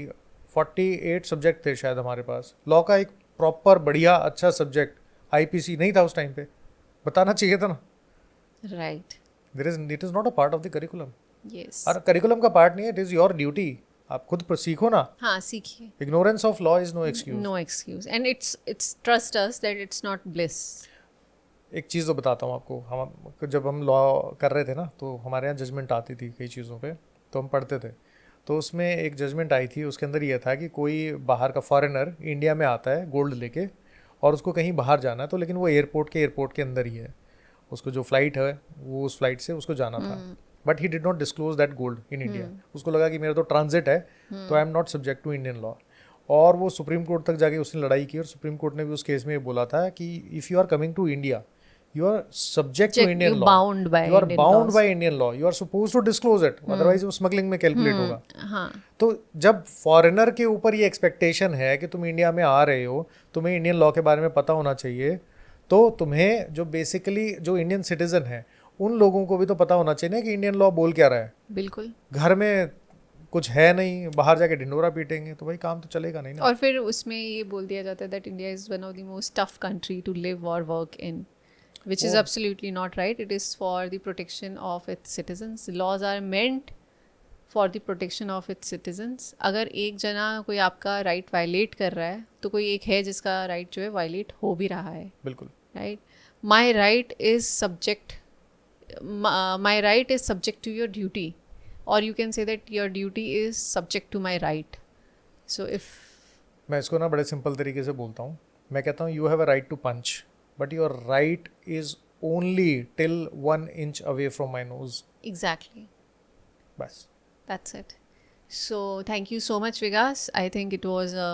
S2: 48 सब्जेक्ट थे शायद हमारे पास, लॉ का एक प्रॉपर बढ़िया अच्छा सब्जेक्ट IPC नहीं था उस टाइम पे, बताना चाहिए था ना।
S1: Right,
S2: it is not a part of the curriculum.
S1: Yes,
S2: और करिकुलम का पार्ट नहीं है, इट इज योर ड्यूटी। आप खुद पर सीखो ना।
S1: हाँ, सीखिए।
S2: Ignorance of law is no excuse.
S1: No excuse, and it's trust us that it's not bliss.
S2: एक चीज़ तो बताता हूँ आपको, हम जब हम लॉ कर रहे थे ना, तो हमारे यहाँ जजमेंट आती थी कई चीज़ों पे, तो हम पढ़ते थे। तो उसमें एक जजमेंट आई थी, उसके अंदर ये था कि कोई बाहर का फॉरेनर इंडिया में आता है गोल्ड लेके, और उसको कहीं बाहर जाना है, तो लेकिन वो एयरपोर्ट के अंदर ही है, उसको जो फ्लाइट है वो उस फ्लाइट से उसको जाना था, but he did not disclose that gold in India. उसको लगा कि मेरा तो ट्रांजिट है, तो I am not subject to Indian law. और वो सुप्रीम कोर्ट तक जाके उसने लड़ाई की, और सुप्रीम कोर्ट ने भी उस केस में ये बोला था कि if you are coming to India, you are subject to Indian law, you are bound by Indian law, you are supposed to disclose it, otherwise वो स्मगलिंग में कैलकुलेट होगा।
S1: हाँ।
S2: तो जब फॉरेनर के ऊपर ये एक्सपेक्टेशन है कि तुम इंडिया में आ रहे हो, तुम्हें इंडियन लॉ के बारे में पता होना चाहिए, तो तुम्हें जो बेसिकली जो इंडियन सिटीजन है उन लोगों को भी तो पता होना चाहिए ना कि इंडियन लॉ बोल क्या रहा है।
S1: बिल्कुल।
S2: घर में कुछ है नहीं, बाहर जाके ढिंडोरा पीटेंगे तो भाई काम तो चलेगा नहीं ना।
S1: और फिर उसमें ये बोल दिया जाता है that India is one of the most tough country to live और work in, which is absolutely not right. It is for the protection of its citizens. Laws are meant for the protection of its citizens. अगर एक जना कोई आपका right violate कर रहा है, तो कोई एक है जिसका राइट जो है वायलेट हो भी रहा है।
S2: बिल्कुल।
S1: Right, my right is subject my right is subject to your duty, or you can say that your duty is subject to my right. So if
S2: मैं इसको ना बड़े सिंपल तरीके से बोलता हूँ. मैं कहता हूँ you have a right to punch but your right is only till 1 inch away from my nose.
S1: exactly,
S2: बस.
S1: that's it. So thank you so much, Vikas. I think it was a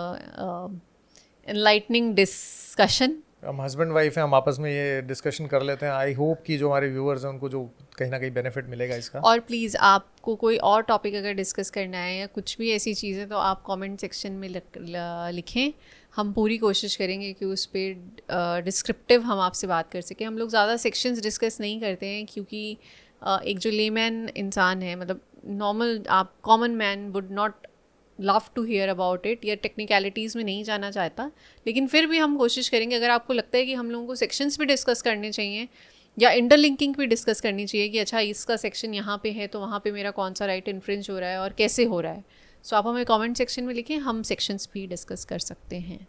S1: enlightening discussion.
S2: हम husband wife हैं, हम आपस में ये discussion कर लेते हैं. आई होप कि जो हमारे व्यूअर्स हैं उनको जो कहीं ना कहीं बेनिफिट मिलेगा इसका.
S1: और प्लीज़ आपको कोई और टॉपिक अगर डिस्कस करना है या कुछ भी ऐसी चीज़ें, तो आप कमेंट सेक्शन में लिखें. हम पूरी कोशिश करेंगे कि उस पर डिस्क्रिप्टिव हम आपसे बात कर सकें. हम लोग ज़्यादा सेक्शंस डिस्कस नहीं करते हैं क्योंकि एक जो लेमैन इंसान है, मतलब नॉर्मल आप common man would not love to hear about it, या टेक्निकलिटीज़ में नहीं जाना चाहता. लेकिन फिर भी हम कोशिश करेंगे, अगर आपको लगता है कि हम लोगों को सेक्शंस भी डिस्कस करने चाहिए या इंटरलिंकिंग भी डिस्कस करनी चाहिए कि अच्छा इसका सेक्शन यहाँ पे है तो वहाँ पे मेरा कौन सा राइट इन्फ्रिंज हो रहा है और कैसे हो रहा है, सो आप हमें कमेंट सेक्शन में लिखें, हम सेक्शंस भी डिस्कस कर सकते हैं.